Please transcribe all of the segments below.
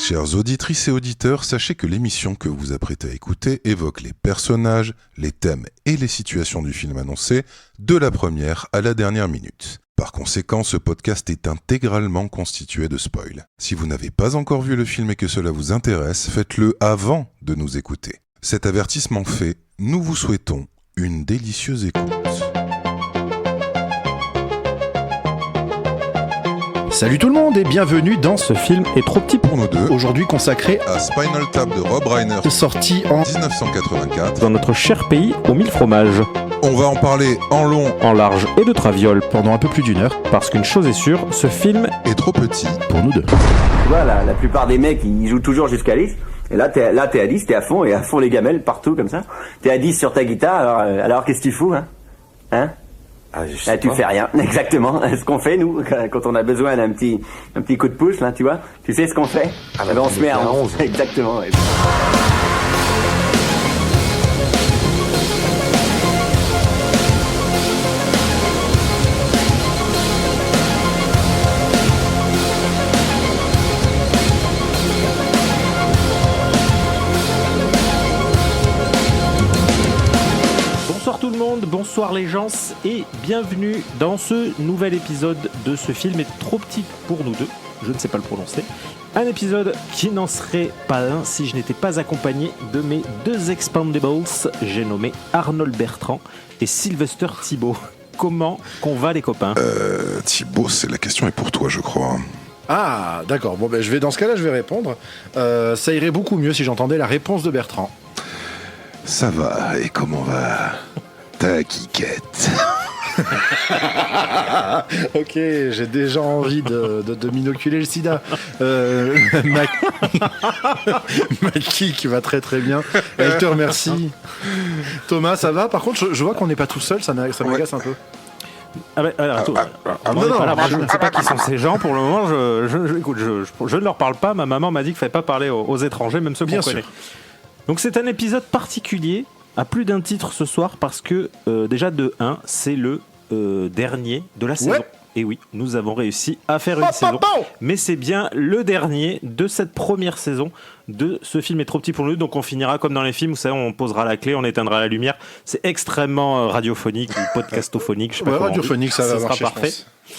Chères auditrices et auditeurs, sachez que l'émission que vous vous apprêtez à écouter évoque les personnages, les thèmes et les situations du film annoncé, de la première à la dernière minute. Par conséquent, ce podcast est intégralement constitué de spoils. Si vous n'avez pas encore vu le film et que cela vous intéresse, faites-le avant de nous écouter. Cet avertissement fait, nous vous souhaitons une délicieuse écoute. Salut tout le monde et bienvenue dans Ce film est trop petit Pour nous deux, aujourd'hui consacré à Spinal Tap de Rob Reiner, sorti en 1984. dans notre cher pays aux 1000 fromages, On va en parler en long en large et de traviole pendant un peu plus d'une heure, parce qu'une chose est sûre, ce film et trop petit. pour nous deux. Tu vois, la plupart des mecs, ils jouent toujours jusqu'à 10. Et là, t'es à 10, t'es à fond, et à fond les gamelles, partout, comme ça. T'es à 10 sur ta guitare, alors qu'est-ce que tu fous, hein? Tu fais rien, exactement. Ce qu'on fait, nous, quand on a besoin d'un petit coup de pouce, là, tu vois. Tu sais ce qu'on fait? On se met à 11. Exactement. Ouais. Bonsoir tout le monde, bonsoir les gens et bienvenue dans ce nouvel épisode de Ce film est trop petit pour nous deux, je ne sais pas le prononcer. Un épisode qui n'en serait pas un si je n'étais pas accompagné de mes deux expandables, j'ai nommé Arnold Bertrand et Sylvester Thibault. Comment qu'on va les copains? Thibaut, la question est pour toi, je crois. Ah d'accord, bon ben dans ce cas-là je vais répondre. Ça irait beaucoup mieux si j'entendais la réponse de Bertrand. Ça va, et comment va ta quiquette? Ok, j'ai déjà envie de m'inoculer le sida. Ma kick va très très bien. Elle te remercie. Thomas, ça va? Par contre, je vois qu'on n'est pas tout seul, ça m'agace un peu. Ah bah, alors, je ne sais pas qui sont ces gens pour le moment, écoute, je ne leur parle pas, ma maman m'a dit qu'il ne fallait pas parler aux étrangers, même ceux qu'on connaît. Donc c'est un épisode particulier, à plus d'un titre ce soir, parce que déjà de 1, c'est le dernier de la saison. Et oui, nous avons réussi à faire une saison, mais c'est bien le dernier de cette première saison de Ce film est trop petit pour nous, donc on finira comme dans les films, vous savez, on posera la clé, on éteindra la lumière. C'est extrêmement radiophonique ou podcastophonique, je sais pas comment radiophonique, ça va marcher, sera parfait.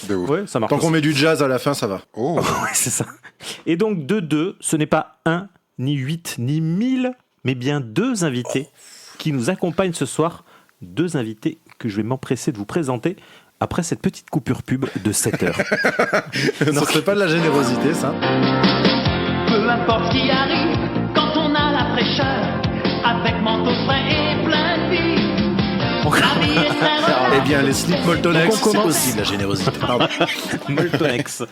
De ouf. Ouais, ça marche. Tant qu'on met du jazz à la fin, ça va. Oh. Ouais, c'est ça. Et donc de 2, ce n'est pas 1, ni 8, ni 1000, mais bien 2 invités qui nous accompagnent ce soir. 2 invités que je vais m'empresser de vous présenter après cette petite coupure pub de 7 heures. Non, c'est pas de la générosité, ça. Peu importe ce qui arrive, quand on a la fraîcheur, avec manteau frais et plein de vie. La vie est très relaxe. Eh bien, les slips Moltonex, Donc, on c'est commence. aussi de la générosité. Pardon. Moltonex.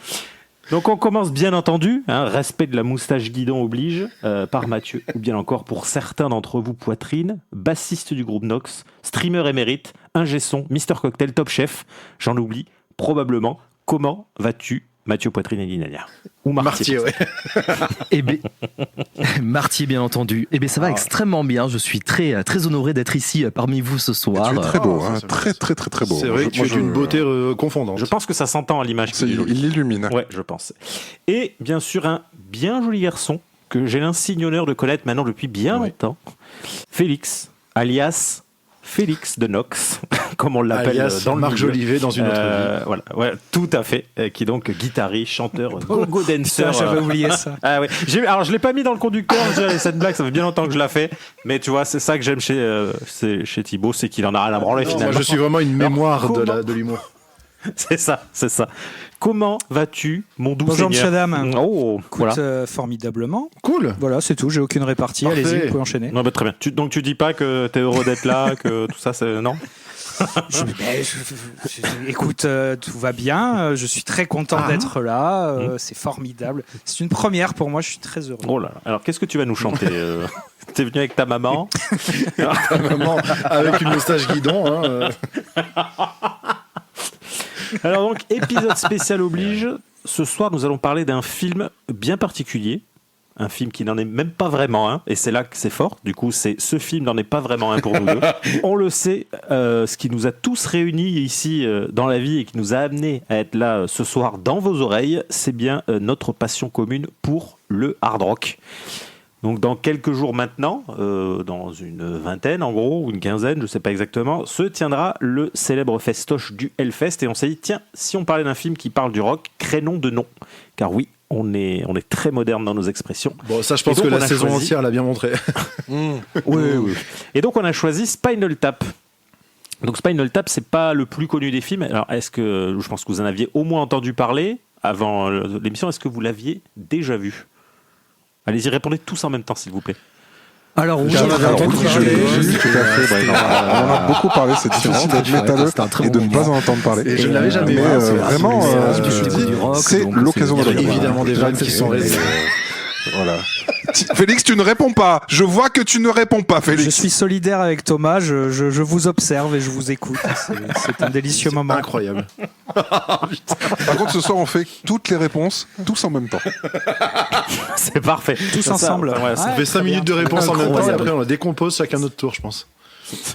Donc on commence bien entendu, respect de la moustache guidon oblige, par Mathieu, ou bien encore pour certains d'entre vous Poitrine, bassiste du groupe Nox, streamer émérite, ingé son, Mister Cocktail, top chef, j'en oublie, probablement. Comment vas-tu, Mathieu Poitrine et Linania? Ou Marty, ouais. Eh bien, Marty, bien entendu. Eh bien, ça va extrêmement bien. Je suis très, très honoré d'être ici parmi vous ce soir. Tu es très beau, ça, c'est très très très très beau. C'est vrai que tu es d'une beauté confondante. Je pense que ça s'entend à l'image. Il illumine. Ouais, je pense. Et bien sûr, un bien joli garçon que j'ai l'insigne honneur de connaître maintenant depuis bien longtemps. Félix, alias Félix de Nox, comme on l'appelle alias dans le Marc milieu. Jolivet dans une autre vie. Voilà, ouais, tout à fait. Qui est donc guitariste, chanteur, go-go dancer. J'avais oublié ça. Ah ouais. Alors je l'ai pas mis dans le conducteur. Cette blague, ça fait bien longtemps que je la fais. Mais tu vois, c'est ça que j'aime chez Thibaut, c'est qu'il en a rien à branler finalement. Moi, je suis vraiment une mémoire comment- de l'humour. C'est ça. Comment vas-tu, mon doux Bonjour Seigneur? monsieur, dame. Oh, Écoute, voilà. formidablement. Cool. Voilà, c'est tout, j'ai aucune répartie. Parfait. Allez-y, vous pouvez enchaîner. Non, bah, très bien. Donc tu dis pas que t'es heureux d'être là, que tout ça, c'est non? Écoute, tout va bien. Je suis très content d'être là. C'est formidable. C'est une première pour moi. Je suis très heureux. Oh là là. Alors qu'est-ce que tu vas nous chanter? T'es venu avec ta maman? Vraiment, avec une moustache guidon. Alors donc, épisode spécial oblige. Ce soir, nous allons parler d'un film bien particulier. un film qui n'en est même pas vraiment un, et c'est là que c'est fort. Du coup, ce film n'en est pas vraiment un pour nous deux. On le sait, ce qui nous a tous réunis ici dans la vie et qui nous a amenés à être là ce soir dans vos oreilles, c'est bien notre passion commune pour le hard rock. Donc dans quelques jours maintenant, dans une vingtaine en gros, ou une quinzaine, je ne sais pas exactement, se tiendra le célèbre festoche du Hellfest. Et on s'est dit, tiens, si on parlait d'un film qui parle du rock, créons de nom. Car oui, on est très moderne dans nos expressions. Bon, ça, je pense que la saison entière l'a bien montré. Oui. Et donc on a choisi Spinal Tap. Donc Spinal Tap, c'est pas le plus connu des films. Alors je pense que vous en aviez au moins entendu parler avant l'émission. Est-ce que vous l'aviez déjà vu ? Allez-y, répondez tous en même temps, s'il vous plaît. Alors oui, J'ai vu, tout à fait. On en a beaucoup parlé, c'est difficile d'être métalleux et de ne pas en entendre parler. Et je ne l'avais jamais vu. Vraiment, je me suis dit, c'est l'occasion de Il y a regarder. évidemment des vannes qui sont réservées. Voilà. Félix, tu ne réponds pas. Je vois que tu ne réponds pas, Félix. Je suis solidaire avec Thomas, je vous observe et je vous écoute. C'est un délicieux moment. Incroyable. Par contre, ce soir, on fait toutes les réponses, tous en même temps. C'est parfait. Tous ensemble. Ouais, On fait 5 minutes de réponse en même temps et après on la décompose chacun notre tour, je pense.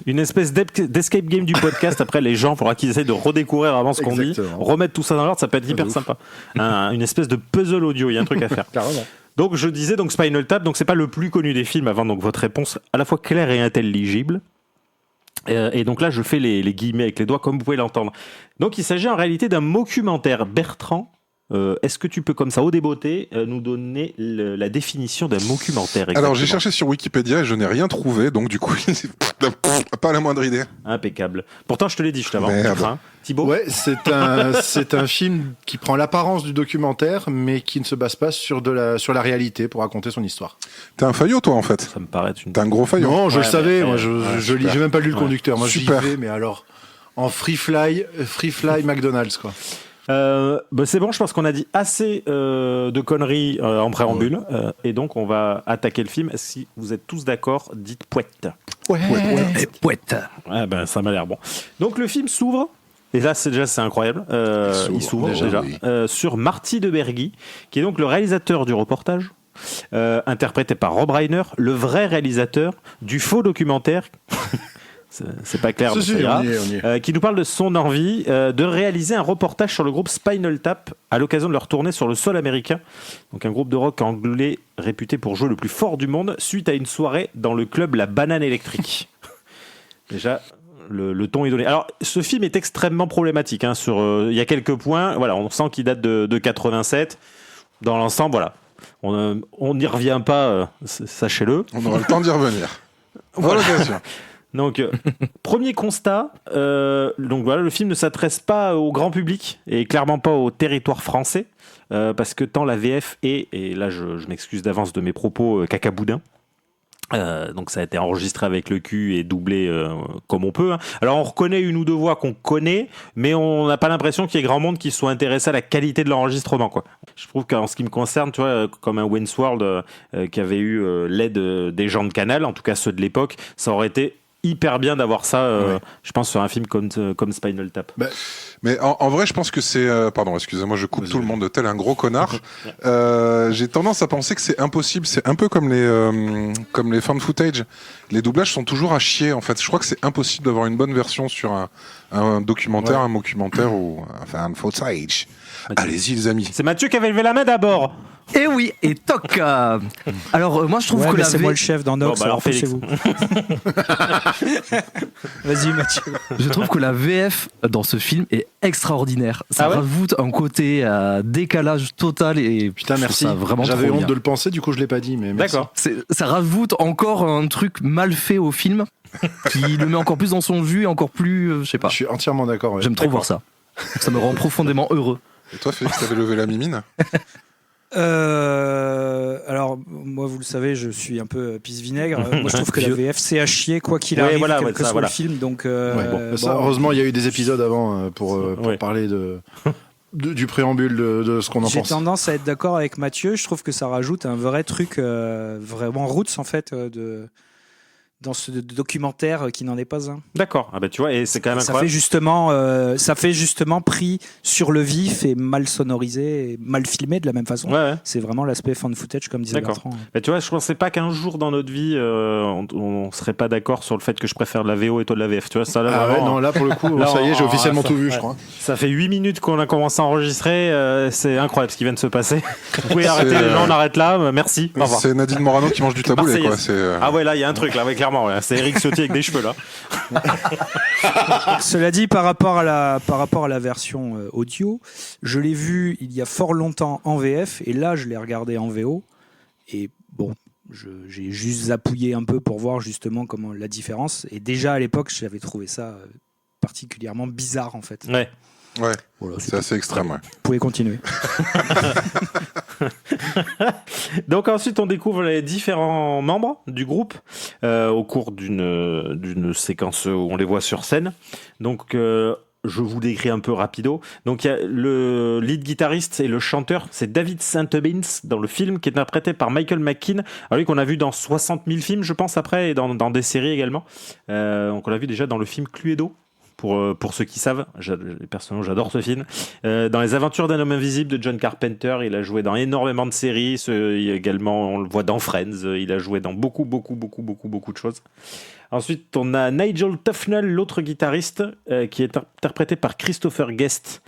Une espèce d'escape game du podcast. Après, les gens, il faudra qu'ils essayent de redécouvrir avant ce qu'on dit, Exactement. remettre tout ça dans l'ordre, ça peut être hyper sympa. Une espèce de puzzle audio, il y a un truc à faire. Carrément. Donc je disais donc Spinal Tap, donc c'est pas le plus connu des films avant donc votre réponse à la fois claire et intelligible. Et donc là je fais les guillemets avec les doigts comme vous pouvez l'entendre. Donc il s'agit en réalité d'un documentaire. Bertrand, est-ce que tu peux comme ça au débeauté nous donner la définition d'un documentaire? Alors j'ai cherché sur Wikipédia et je n'ai rien trouvé, donc du coup pas la moindre idée. Impeccable. Pourtant je te l'ai dit, je t'avance. Merde. Thibaut. Ouais, c'est un film qui prend l'apparence du documentaire, mais qui ne se base pas sur la réalité pour raconter son histoire. T'es un faillot, toi, en fait. Ça me paraît être une... T'es un gros faillot. Non, je le savais. Moi, je lis. super. J'ai même pas lu le conducteur. Moi, Super. j'y vais, mais alors en free fly McDonald's, quoi. C'est bon, je pense qu'on a dit assez de conneries en préambule, et donc on va attaquer le film. Si vous êtes tous d'accord, dites pouette. Ouais. Pouette. Ouais, ben ça m'a l'air bon. Donc le film s'ouvre, et là c'est incroyable. Il s'ouvre déjà oui. sur Marty de Bergy, qui est donc le réalisateur du reportage, interprété par Rob Reiner, le vrai réalisateur du faux documentaire. C'est pas clair, mais ça ira. on y est. Qui nous parle de son envie de réaliser un reportage sur le groupe Spinal Tap à l'occasion de leur tournée sur le sol américain. Donc un groupe de rock anglais réputé pour jouer le plus fort du monde suite à une soirée dans le club La Banane Électrique. Déjà, le ton est donné. Alors, ce film est extrêmement problématique. Hein, il y a quelques points. Voilà, on sent qu'il date de 87. Dans l'ensemble, voilà. On n'y revient pas, sachez-le. On aura le temps d'y revenir. Voilà. L'occasion. Donc, premier constat, donc voilà, le film ne s'adresse pas au grand public et clairement pas au territoire français, parce que tant la VF et là je m'excuse d'avance de mes propos cacaboudin. Donc ça a été enregistré avec le cul et doublé comme on peut. Hein. Alors on reconnaît une ou deux voix qu'on connaît, mais on n'a pas l'impression qu'il y ait grand monde qui soit intéressé à la qualité de l'enregistrement, quoi. Je trouve qu'en ce qui me concerne, tu vois, comme un Wayne's World qui avait eu l'aide des gens de Canal, en tout cas ceux de l'époque, ça aurait été hyper bien d'avoir ça, je pense, sur un film comme Spinal Tap. Mais en vrai, je pense que c'est... pardon, excusez-moi, je coupe tout le monde tel un gros connard. J'ai tendance à penser que c'est impossible. C'est un peu comme les fan footage. Les doublages sont toujours à chier, en fait. Je crois que c'est impossible d'avoir une bonne version sur un documentaire, un mockumentaire ou un fan footage. Allez-y, les amis. C'est Mathieu qui avait levé la main d'abord. Et oui, et toc. Alors moi je trouve que c'est moi le chef dans Nox, Bon, alors, alors Félix. chez vous. Vas-y Mathieu. je trouve que la VF dans ce film est extraordinaire. Ça Ah ouais rajoute un côté décalage total et Putain, je trouve merci. ça vraiment J'avais trop honte bien. de le penser, du coup, je l'ai pas dit, mais merci. D'accord. Ça rajoute encore un truc mal fait au film qui le met encore plus dans son jus et encore plus, je sais pas. Je suis entièrement d'accord. Ouais. J'aime trop voir ça. Ça me rend profondément heureux. Et toi, Félix, t'avais levé la mimine? Alors moi vous le savez, je suis un peu pisse-vinaigre. Moi je trouve que la VF c'est à chier quoi qu'il Ouais, arrive, voilà, quel ouais, que ça, soit voilà. le film. Donc Ouais, ça, heureusement, il y a eu des épisodes avant pour Ouais. parler du préambule de ce qu'on en j'ai pense. tendance à être d'accord avec Mathieu. Je trouve que ça rajoute un vrai truc vraiment roots en fait dans ce documentaire qui n'en est pas un. D'accord. Ah bah tu vois, et c'est quand même Ça incroyable. fait justement pris sur le vif et mal sonorisé, et mal filmé de la même façon. Ouais. C'est vraiment l'aspect fan footage, comme disait D'accord. Bertrand. Bah, tu vois, je pensais pas qu'un jour dans notre vie, on serait pas d'accord sur le fait que je préfère la VO et toi de la VF. Tu vois, ça là, vraiment, non, là pour le coup, là, ça y est, j'ai officiellement ça- tout vu, ouais. je crois. Ça fait 8 minutes qu'on a commencé à enregistrer. C'est incroyable ce qui vient de se passer. Vous pouvez arrêter les gens, on arrête là. Merci. Au revoir. C'est Nadine Morano qui mange du taboulé, quoi. Ah ouais, là, il y a un truc, là, ouais, clairement. Ouais. C'est Eric Ciotti avec des cheveux, là. Cela dit, par rapport à la version audio, je l'ai vu il y a fort longtemps en VF et là je l'ai regardé en VO et bon, j'ai juste zapouillé un peu pour voir justement comment la différence, et déjà à l'époque j'avais trouvé ça particulièrement bizarre en fait. Ouais. Ouais, Voilà, c'est assez extrême, ouais. Vous pouvez continuer. Donc ensuite, on découvre les différents membres du groupe au cours d'une séquence où on les voit sur scène. Donc, je vous décris un peu rapido. Donc, il y a le lead guitariste et le chanteur, c'est David Saint-Ebins dans le film, qui est interprété par Michael McKean. Alors lui, qu'on a vu dans 60 000 films, je pense, après, et dans des séries également. Donc, on l'a vu déjà dans le film Cluedo. Pour ceux qui savent, personnellement j'adore ce film. Dans Les Aventures d'un homme invisible de John Carpenter, il a joué dans énormément de séries. Également, on le voit dans Friends. Il a joué dans beaucoup de choses. Ensuite, on a Nigel Tufnell, l'autre guitariste, qui est interprété par Christopher Guest,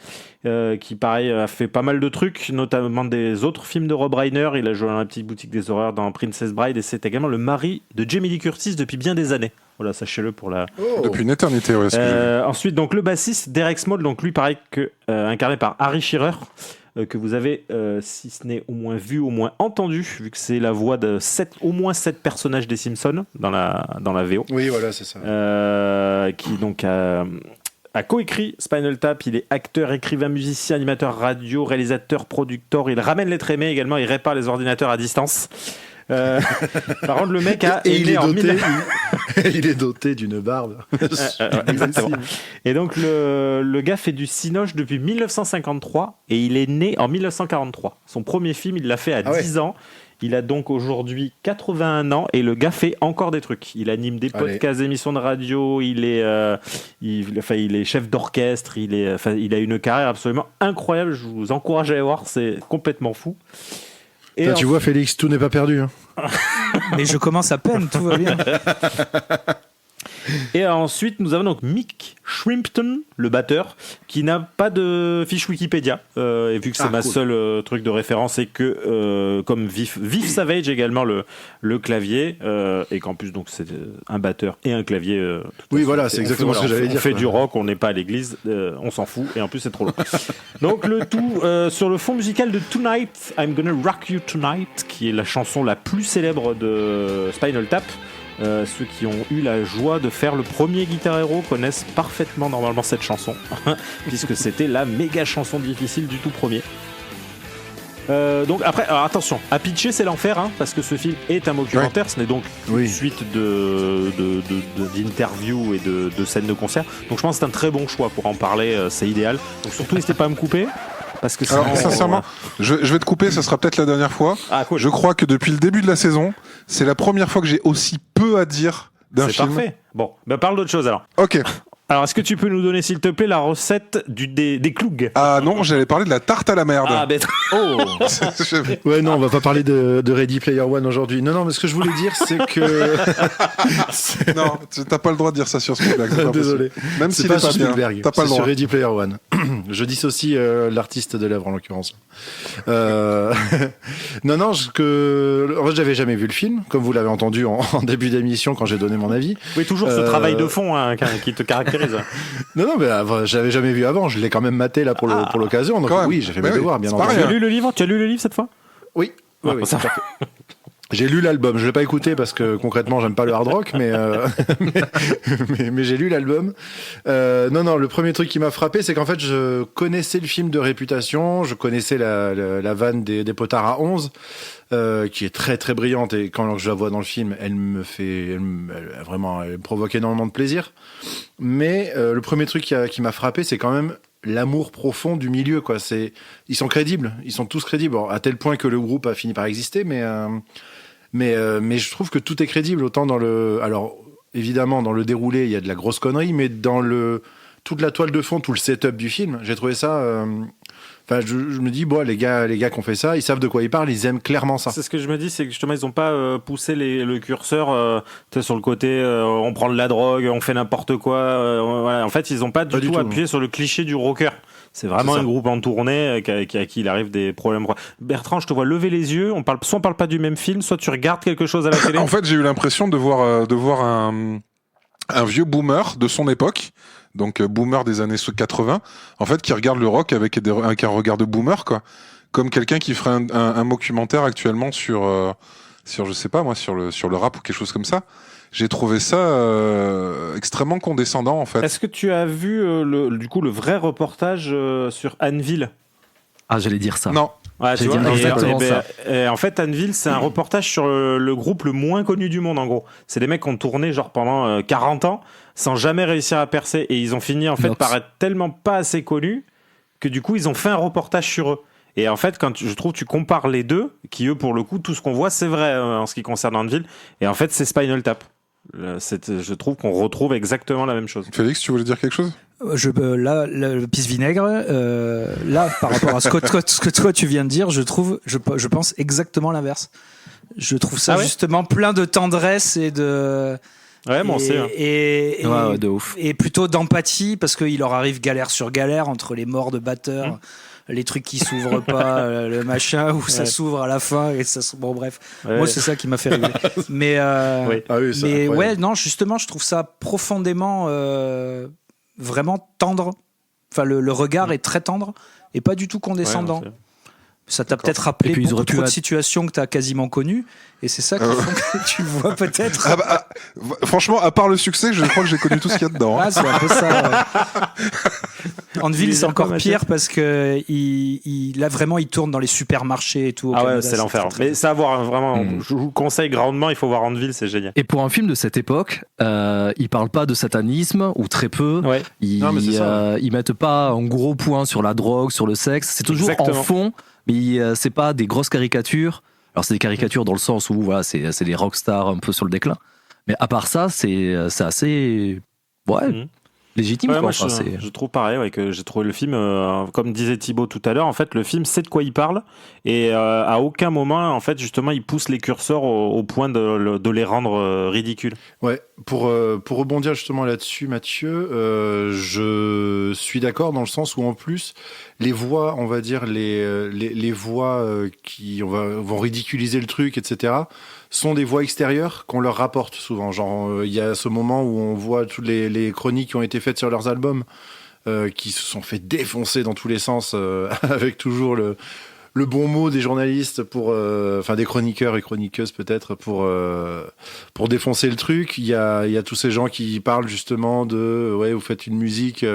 qui, pareil, a fait pas mal de trucs, notamment des autres films de Rob Reiner. Il a joué dans La Petite Boutique des Horreurs, dans Princess Bride, et c'est également le mari de Jamie Lee Curtis depuis bien des années. Voilà, sachez-le pour la... Depuis une éternité, ouais. Ensuite, donc, le bassiste, Derek Small, donc lui, pareil, incarné par Harry Shearer, que vous avez, si ce n'est au moins vu, au moins entendu, vu que c'est la voix de au moins 7 personnages des Simpsons dans la VO. Oui, voilà, c'est ça. Qui donc a coécrit Spinal Tap. Il est acteur, écrivain, musicien, animateur radio, réalisateur, producteur. Il ramène l'être aimé également. Il répare les ordinateurs à distance. Par contre, le mec a il est doté doté d'une barbe. Exactement. Et donc le gars fait du cinoche depuis 1953 et il est né en 1943. Son premier film, il l'a fait à 10 ans. Il a donc aujourd'hui 81 ans et le gars fait encore des trucs. Il anime des podcasts, des émissions de radio, il est chef d'orchestre, il a une carrière absolument incroyable. Je vous encourage à aller voir, c'est complètement fou. Et tu vois, Félix, tout n'est pas perdu. Hein. Mais je commence à peine, tout va bien. Et ensuite, nous avons donc Mick Shrimpton, le batteur, qui n'a pas de fiche Wikipédia. Et vu que c'est ma seule truc de référence, et que, comme Vif Savage également, le clavier, et qu'en plus, donc, c'est un batteur et un clavier. Oui, voilà, c'est exactement ce que j'allais dire. On fait du rock, on n'est pas à l'église, on s'en fout, et en plus, c'est trop long. Donc, le tout sur le fond musical de Tonight, I'm Gonna Rock You Tonight, qui est la chanson la plus célèbre de Spinal Tap. Ceux qui ont eu la joie de faire le premier Guitar Hero connaissent parfaitement normalement cette chanson, puisque c'était la méga chanson difficile du tout premier. Donc après, alors attention, à pitcher c'est l'enfer, hein, parce que ce film est un documentaire, ce n'est donc une suite d'interviews et de scènes de concert. Donc je pense que c'est un très bon choix pour en parler, c'est idéal. Donc surtout n'hésitez pas à me couper. Parce que alors sincèrement, je vais te couper, ça sera peut-être la dernière fois. Ah, cool. Je crois que depuis le début de la saison, c'est la première fois que j'ai aussi peu à dire d'un film. C'est parfait. Bon, parle d'autre chose alors. Ok. Alors, est-ce que tu peux nous donner, s'il te plaît, la recette des clougs ? Ah non, j'allais parler de la tarte à la merde. Ah, Ouais, non, on va pas parler de Ready Player One aujourd'hui. Non, mais ce que je voulais dire, c'est que... Non, t'as pas le droit de dire ça sur Spielberg. Désolé. Même c'est s'il pas est sur pas bien, Spielberg, t'as pas le c'est droit. sur Ready Player One. Je dissocie l'artiste de l'œuvre, en l'occurrence. Non, en fait, j'avais jamais vu le film, comme vous l'avez entendu en début d'émission quand j'ai donné mon avis. Oui, toujours ce travail de fond qui te caractérise. Non, mais je l'avais jamais vu avant. Je l'ai quand même maté là pour l'occasion. Donc oui, j'ai fait mes devoirs, bien entendu. Tu as lu le livre cette fois ? Oui. Oui, tout à fait. J'ai lu l'album. Je l'ai pas écouté parce que concrètement, j'aime pas le hard rock, mais j'ai lu l'album. Non, le premier truc qui m'a frappé, c'est qu'en fait, je connaissais le film de réputation. Je connaissais la vanne des potards à 11. Qui est très très brillante, et quand je la vois dans le film, elle me provoque énormément de plaisir. Mais le premier truc qui m'a frappé, c'est quand même l'amour profond du milieu, quoi. Ils sont crédibles, ils sont tous crédibles, à tel point que le groupe a fini par exister, mais je trouve que tout est crédible, autant dans le... Alors, évidemment, dans le déroulé, il y a de la grosse connerie, mais dans toute la toile de fond, tout le setup du film, j'ai trouvé ça... je me dis, bon, les gars qui ont fait ça, ils savent de quoi ils parlent, ils aiment clairement ça. C'est ce que je me dis, c'est que justement, ils n'ont pas poussé le curseur sur le côté on prend de la drogue, on fait n'importe quoi. Voilà. En fait, ils n'ont pas du tout appuyé sur le cliché du rocker. C'est vraiment un groupe en tournée à qui il arrive des problèmes. Bertrand, je te vois lever les yeux. Soit on parle pas du même film, soit tu regardes quelque chose à la télé. En fait, j'ai eu l'impression de voir un vieux boomer de son époque. Donc boomer des années 80, en fait, qui regarde le rock avec un regard de boomer, quoi. Comme quelqu'un qui ferait un documentaire actuellement sur je sais pas moi, sur le rap ou quelque chose comme ça. J'ai trouvé ça extrêmement condescendant, en fait. Est-ce que tu as vu le vrai reportage sur Anneville ? Ah, j'allais dire ça. Non. Ouais, tu vois, exactement ça. En fait, Anneville, c'est un reportage sur le groupe le moins connu du monde, en gros. C'est des mecs qui ont tourné genre pendant 40 ans sans jamais réussir à percer. Et ils ont fini en fait par être tellement pas assez connus que du coup, ils ont fait un reportage sur eux. Et en fait, je trouve tu compares les deux, qui eux, pour le coup, tout ce qu'on voit, c'est vrai en ce qui concerne Anneville. Et en fait, c'est Spinal Tap. Je trouve qu'on retrouve exactement la même chose. Félix, tu voulais dire quelque chose ? Là, le pisse vinaigre, là, par rapport à ce que toi tu viens de dire, je pense exactement l'inverse. Je trouve ça justement plein de tendresse et de... Ouais, moi aussi. Et de ouf. Et plutôt d'empathie, parce qu'il leur arrive galère sur galère entre les morts de batteurs, les trucs qui s'ouvrent pas, le machin, où ça s'ouvre à la fin, et ça... Bon, bref. Ouais. Moi, c'est ça qui m'a fait rigoler. Mais, non, justement, je trouve ça profondément... vraiment tendre. Enfin, le regard est très tendre et pas du tout condescendant. Ça t'a peut-être rappelé beaucoup trop de situations que t'as quasiment connues, et c'est ça qui font que tu vois peut-être. Franchement, à part le succès, je crois que j'ai connu tout ce qu'il y a dedans. Ah, c'est un peu ça. Anneville, c'est encore pire parce que là vraiment, il tourne dans les supermarchés et tout. Ah ouais, c'est l'enfer. Mais ça à voir vraiment. Je vous conseille grandement. Il faut voir Anneville, c'est génial. Et pour un film de cette époque, ils parlent pas de satanisme ou très peu. Ouais. Ils mettent pas un gros point sur la drogue, sur le sexe. C'est toujours en fond. Mais c'est pas des grosses caricatures. Alors c'est des caricatures dans le sens où voilà, c'est des rockstars un peu sur le déclin. Mais à part ça, c'est assez légitime. Moi, je trouve pareil que j'ai trouvé le film, comme disait Thibaut tout à l'heure, en fait le film sait de quoi il parle et à aucun moment en fait justement il pousse les curseurs au point de les rendre ridicules. Ouais, pour rebondir justement là-dessus, Mathieu, je suis d'accord dans le sens où en plus les voix, on va dire les voix qui vont ridiculiser le truc, etc., sont des voix extérieures qu'on leur rapporte souvent. Genre, il y a ce moment où on voit toutes les chroniques qui ont été faites sur leurs albums, qui se sont fait défoncer dans tous les sens, avec toujours le bon mot des journalistes des chroniqueurs et chroniqueuses peut-être pour défoncer le truc. Il y a tous ces gens qui parlent justement de vous faites une musique.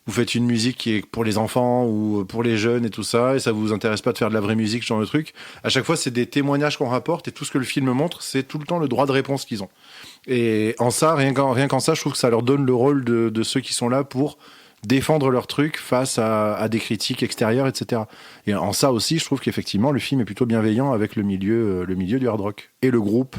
Vous faites une musique qui est pour les enfants ou pour les jeunes et tout ça, et ça vous intéresse pas de faire de la vraie musique, ce genre de truc. À chaque fois, c'est des témoignages qu'on rapporte, et tout ce que le film montre, c'est tout le temps le droit de réponse qu'ils ont. Et en ça, rien qu'en ça, je trouve que ça leur donne le rôle de ceux qui sont là pour défendre leur truc face à des critiques extérieures, etc. Et en ça aussi, je trouve qu'effectivement, le film est plutôt bienveillant avec le milieu du hard rock et le groupe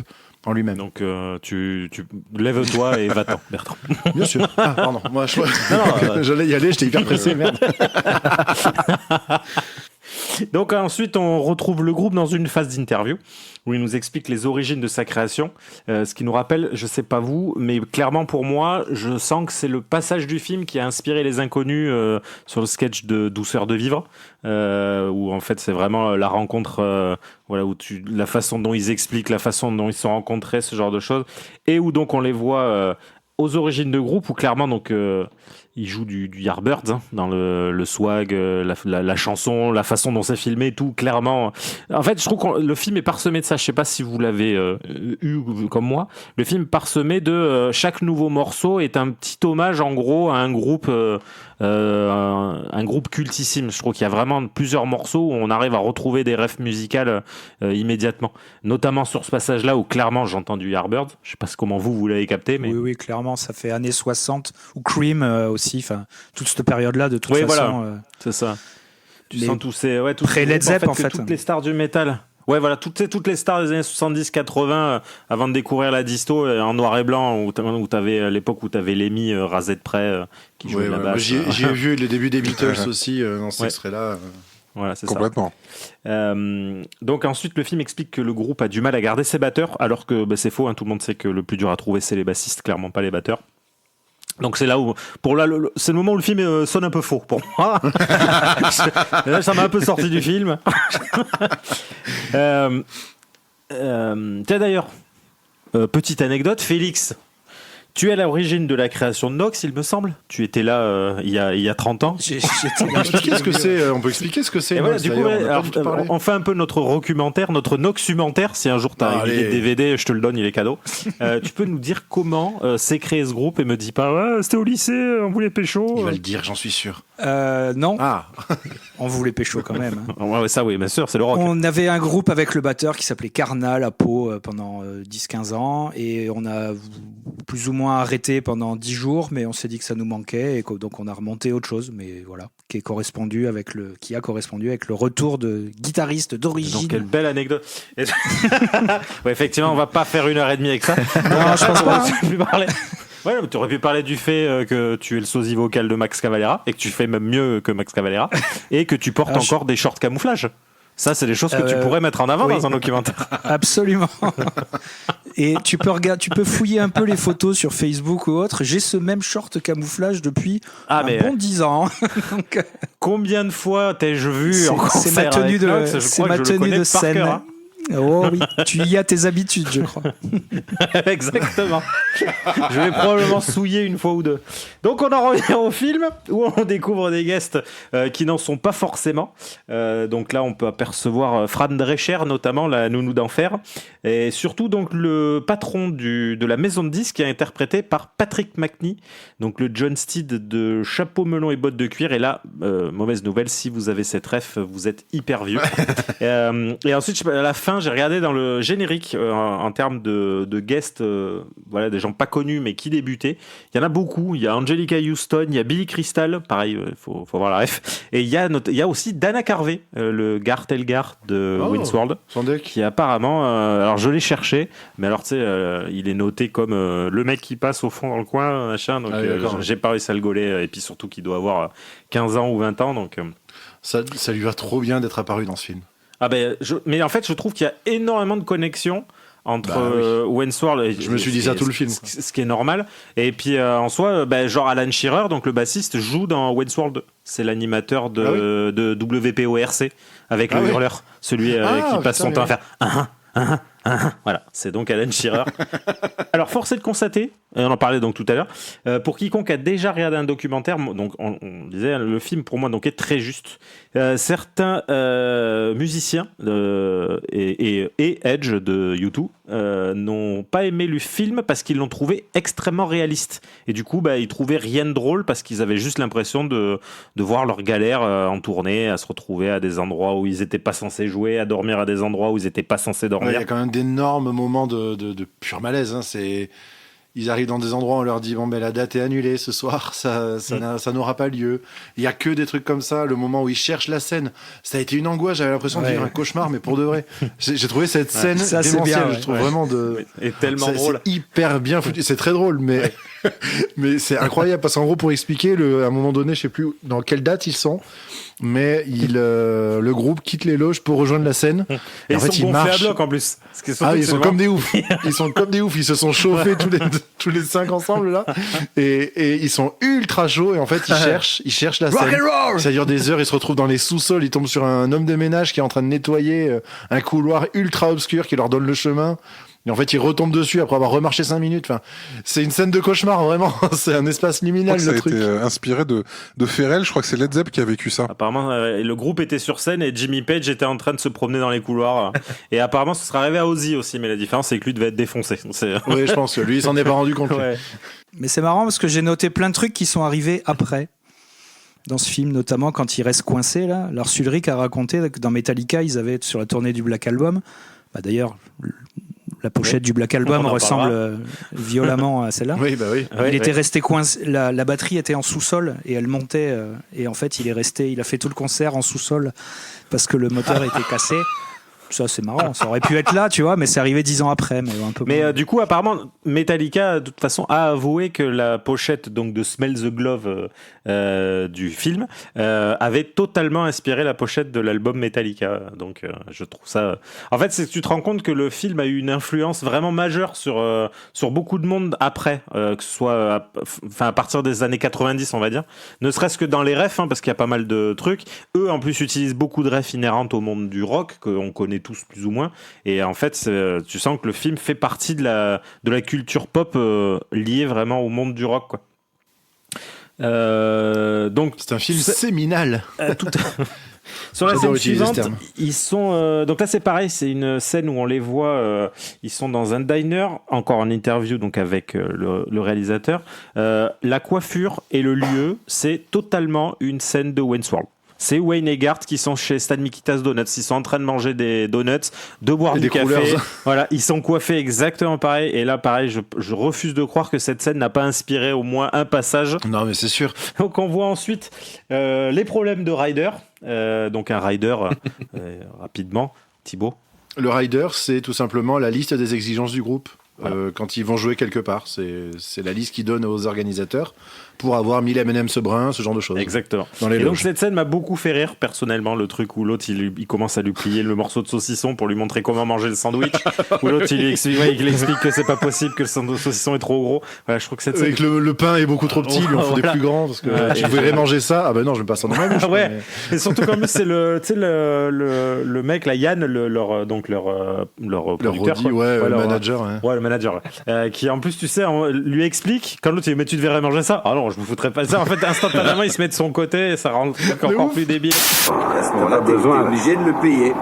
en lui-même. Donc tu lève-toi et va-t'en, Bertrand. Bien sûr. Ah, pardon. Moi, j'allais y aller, j'étais hyper pressé, merde. Donc ensuite, on retrouve le groupe dans une phase d'interview où il nous explique les origines de sa création, ce qui nous rappelle, je sais pas vous, mais clairement pour moi, je sens que c'est le passage du film qui a inspiré Les Inconnus sur le sketch de Douceur de vivre, où en fait c'est vraiment la rencontre, la façon dont ils expliquent, la façon dont ils se sont rencontrés, ce genre de choses, et où donc on les voit aux origines de groupe, où clairement donc ils jouent du Yardbirds dans le swag, la chanson, la façon dont c'est filmé, tout clairement. En fait, je trouve que le film est parsemé de ça. Je sais pas si vous l'avez eu comme moi. Le film parsemé de chaque nouveau morceau est un petit hommage en gros à un groupe cultissime. Je trouve qu'il y a vraiment plusieurs morceaux où on arrive à retrouver des refs musicales immédiatement. Notamment sur ce passage-là où clairement j'entends du Yardbirds. Je sais pas comment vous l'avez capté, mais oui, clairement, ça fait années 60 ou Cream aussi. Enfin, toute cette période-là, de toute façon. Voilà. C'est ça. Tu sens tous ces Pré Led Zepp, en fait. Toutes les stars du métal Ouais, voilà, toutes les stars des années 70-80, avant de découvrir la disto en noir et blanc, où t'avais l'époque où t'avais Lemmy rasé de près qui jouait de la basse. J'ai vu le début des Beatles aussi dans cet extrait-là. Voilà, c'est complètement. Ça. Donc ensuite, le film explique que le groupe a du mal à garder ses batteurs, alors que c'est faux. Tout le monde sait que le plus dur à trouver, c'est les bassistes, clairement pas les batteurs. Donc c'est là où, c'est le moment où le film sonne un peu faux pour moi. Là, ça m'a un peu sorti du film. Tiens d'ailleurs, petite anecdote, Félix. Tu es à l'origine de la création de Nox, il me semble. Tu étais là il y a 30 ans. On peut expliquer ce que c'est. Voilà, du coup, on fait un peu notre documentaire, notre Noxumentaire. Si un jour tu as un DVD, je te le donne, il est cadeau. Tu peux nous dire comment s'est créé ce groupe et me dis pas c'était au lycée, on voulait pécho. Il va le dire, j'en suis sûr. Non. Ah. On voulait pécho quand même. Ouais, ça oui, bien sûr, c'est le rock. On avait un groupe avec le batteur qui s'appelait Carnal à Pau pendant 10-15 ans et on a plus ou moins arrêté pendant 10 jours, mais on s'est dit que ça nous manquait et donc on a remonté autre chose, mais voilà, qui a correspondu avec le retour de guitariste d'origine. Donc quelle belle anecdote. Ouais, effectivement, on va pas faire 1h30 avec ça. Non, je pense pas. Ouais, tu aurais pu parler du fait que tu es le sosie vocal de Max Cavalera et que tu fais même mieux que Max Cavalera et que tu portes encore des shorts camouflage. Ça, c'est des choses que tu pourrais mettre en avant dans un documentaire. Absolument. Et tu peux fouiller un peu les photos sur Facebook ou autre. J'ai ce même short camouflage depuis bon 10 ans. Donc, combien de fois t'ai-je vu en concert? C'est ma tenue de scène. Cœur, hein. Oh oui, tu y as tes habitudes, je crois. Exactement. Je vais probablement souiller une fois ou deux. Donc on en revient au film où on découvre des guests qui n'en sont pas forcément. Donc là on peut apercevoir Fran Drescher, notamment la nounou d'enfer, et surtout donc le patron de la maison de disques qui est interprété par Patrick Macnee, donc le John Steed de chapeau melon et bottes de cuir. Et là, mauvaise nouvelle, si vous avez cette ref, vous êtes hyper vieux. Et ensuite à la fin, j'ai regardé dans le générique en termes de guests, voilà, des gens pas connus mais qui débutaient. Il y en a beaucoup. Il y a Angelica Houston, il y a Billy Crystal, pareil, faut voir la ref. Et il y a aussi Dana Carvey, le Garth Elgar de Wayne's World, qui apparemment, alors je l'ai cherché, mais alors tu sais, il est noté comme le mec qui passe au fond dans le coin, machin. Donc j'ai pas réussi à le gauler. Et puis surtout qu'il doit avoir 15 ans ou 20 ans. Donc ça lui va trop bien d'être apparu dans ce film. Mais en fait, je trouve qu'il y a énormément de connexions entre Wayne's World et je me suis dit ça tout le film, ce qui est normal. Et puis en soi, genre Alan Shearer, donc le bassiste, joue dans Wayne's World. C'est l'animateur de WPORC avec le hurleur, celui qui passe son temps à faire voilà, c'est donc Alan Shearer. Alors, force est de constater, et on en parlait donc tout à l'heure, pour quiconque a déjà regardé un documentaire, donc on disait, le film pour moi donc est très juste. Certains musiciens et Edge de U2 n'ont pas aimé le film parce qu'ils l'ont trouvé extrêmement réaliste. Et du coup, ils trouvaient rien de drôle parce qu'ils avaient juste l'impression de voir leur galère en tournée, à se retrouver à des endroits où ils n'étaient pas censés jouer, à dormir à des endroits où ils n'étaient pas censés dormir. Il y a quand même d'énormes moments de pur malaise. Hein. Ils arrivent dans des endroits où on leur dit la date est annulée ce soir, ça n'aura pas lieu. Il y a que des trucs comme ça. Le moment où ils cherchent la scène, ça a été une angoisse. J'avais l'impression de vivre un cauchemar, mais pour de vrai. J'ai trouvé cette scène démentielle. Je trouve vraiment et tellement drôle. C'est hyper bien foutu. C'est très drôle, mais mais c'est incroyable parce qu'en gros, pour expliquer, à un moment donné, je sais plus dans quelle date ils sont. Mais le groupe quitte les loges pour rejoindre la scène. Et en fait, ils marchent à bloc en plus. Ils sont comme des oufs. Ils sont comme des oufs. Ils se sont chauffés tous les 5 ensemble là. Et ils sont ultra chauds. Et en fait, ils cherchent la scène. Ça dure des heures. Ils se retrouvent dans les sous-sols. Ils tombent sur un homme de ménage qui est en train de nettoyer un couloir ultra obscur qui leur donne le chemin. Et en fait, ils retombent dessus après avoir remarché 5 minutes. Enfin, c'est une scène de cauchemar, vraiment. C'est un espace liminal, le truc. Ça a été inspiré de Pharrell. Je crois que c'est Led Zepp qui a vécu ça. Apparemment, le groupe était sur scène et Jimmy Page était en train de se promener dans les couloirs. Et apparemment, ce serait arrivé à Ozzy aussi. Mais la différence, c'est que lui devait être défoncé. Oui, je pense que lui, il s'en est pas rendu compte. Ouais. Mais c'est marrant parce que j'ai noté plein de trucs qui sont arrivés après. Dans ce film, notamment quand il reste coincé, là. Lars Ulrich a raconté que dans Metallica, ils avaient, sur la tournée du Black Album, d'ailleurs, la pochette du Black Album ressemble violemment à celle-là. Oui. Il était resté coincé. La batterie était en sous-sol et elle montait. Et en fait, il a fait tout le concert en sous-sol parce que le moteur était cassé. Ça, c'est marrant. Ça aurait pu être là, tu vois, mais c'est arrivé 10 ans après. Mais du coup, apparemment, Metallica, de toute façon, a avoué que la pochette donc, de Smell the Glove du film avait totalement inspiré la pochette de l'album Metallica. Donc, je trouve ça... En fait, c'est que tu te rends compte que le film a eu une influence vraiment majeure sur beaucoup de monde après, que ce soit à partir des années 90, on va dire. Ne serait-ce que dans les refs, parce qu'il y a pas mal de trucs. Eux, en plus, utilisent beaucoup de refs inhérentes au monde du rock, qu'on connaît tous plus ou moins. Et en fait, tu sens que le film fait partie de la culture pop liée vraiment au monde du rock, quoi. Donc c'est un film séminal. Sur la scène suivante, ils sont donc là c'est pareil, c'est une scène où on les voit, ils sont dans un diner, encore en interview donc avec le réalisateur. La coiffure et le lieu, c'est totalement une scène de Wayne's World. C'est Wayne et Garth qui sont chez Stan Mikita's Donuts. Ils sont en train de manger des donuts, de boire du café. Voilà, ils sont coiffés exactement pareil. Et là, pareil, je refuse de croire que cette scène n'a pas inspiré au moins un passage. Non, mais c'est sûr. Donc, on voit ensuite les problèmes de Ryder. Donc, un Ryder, rapidement, Thibaut. Le Ryder, c'est tout simplement la liste des exigences du groupe. Quand ils vont jouer quelque part, c'est la liste qu'ils donnent aux organisateurs pour avoir 1000 M&M's brun, ce genre de choses. Exactement. Et donc cette scène m'a beaucoup fait rire personnellement, le truc où l'autre il commence à lui plier le morceau de saucisson pour lui montrer comment manger le sandwich, où l'autre il explique que c'est pas possible, que le saucisson est trop gros. Voilà, je trouve que cette scène... Et que le pain est beaucoup trop petit, il en faut des plus grands parce que tu voudrais manger ça. Ah ben non, je vais pas ça dans ma bouche. Ouais. Mais... Et surtout comme c'est le mec là, Yann, leur producteur, Roddy, le manager. Ouais, le manager. Qui en plus tu sais lui explique quand l'autre il dit mais tu devrais manger ça. Ah non, je me foutrais pas de ça. En fait, instantanément, il se met de son côté et ça rend le truc encore plus débile. À ce moment-là, t'es obligé de le payer.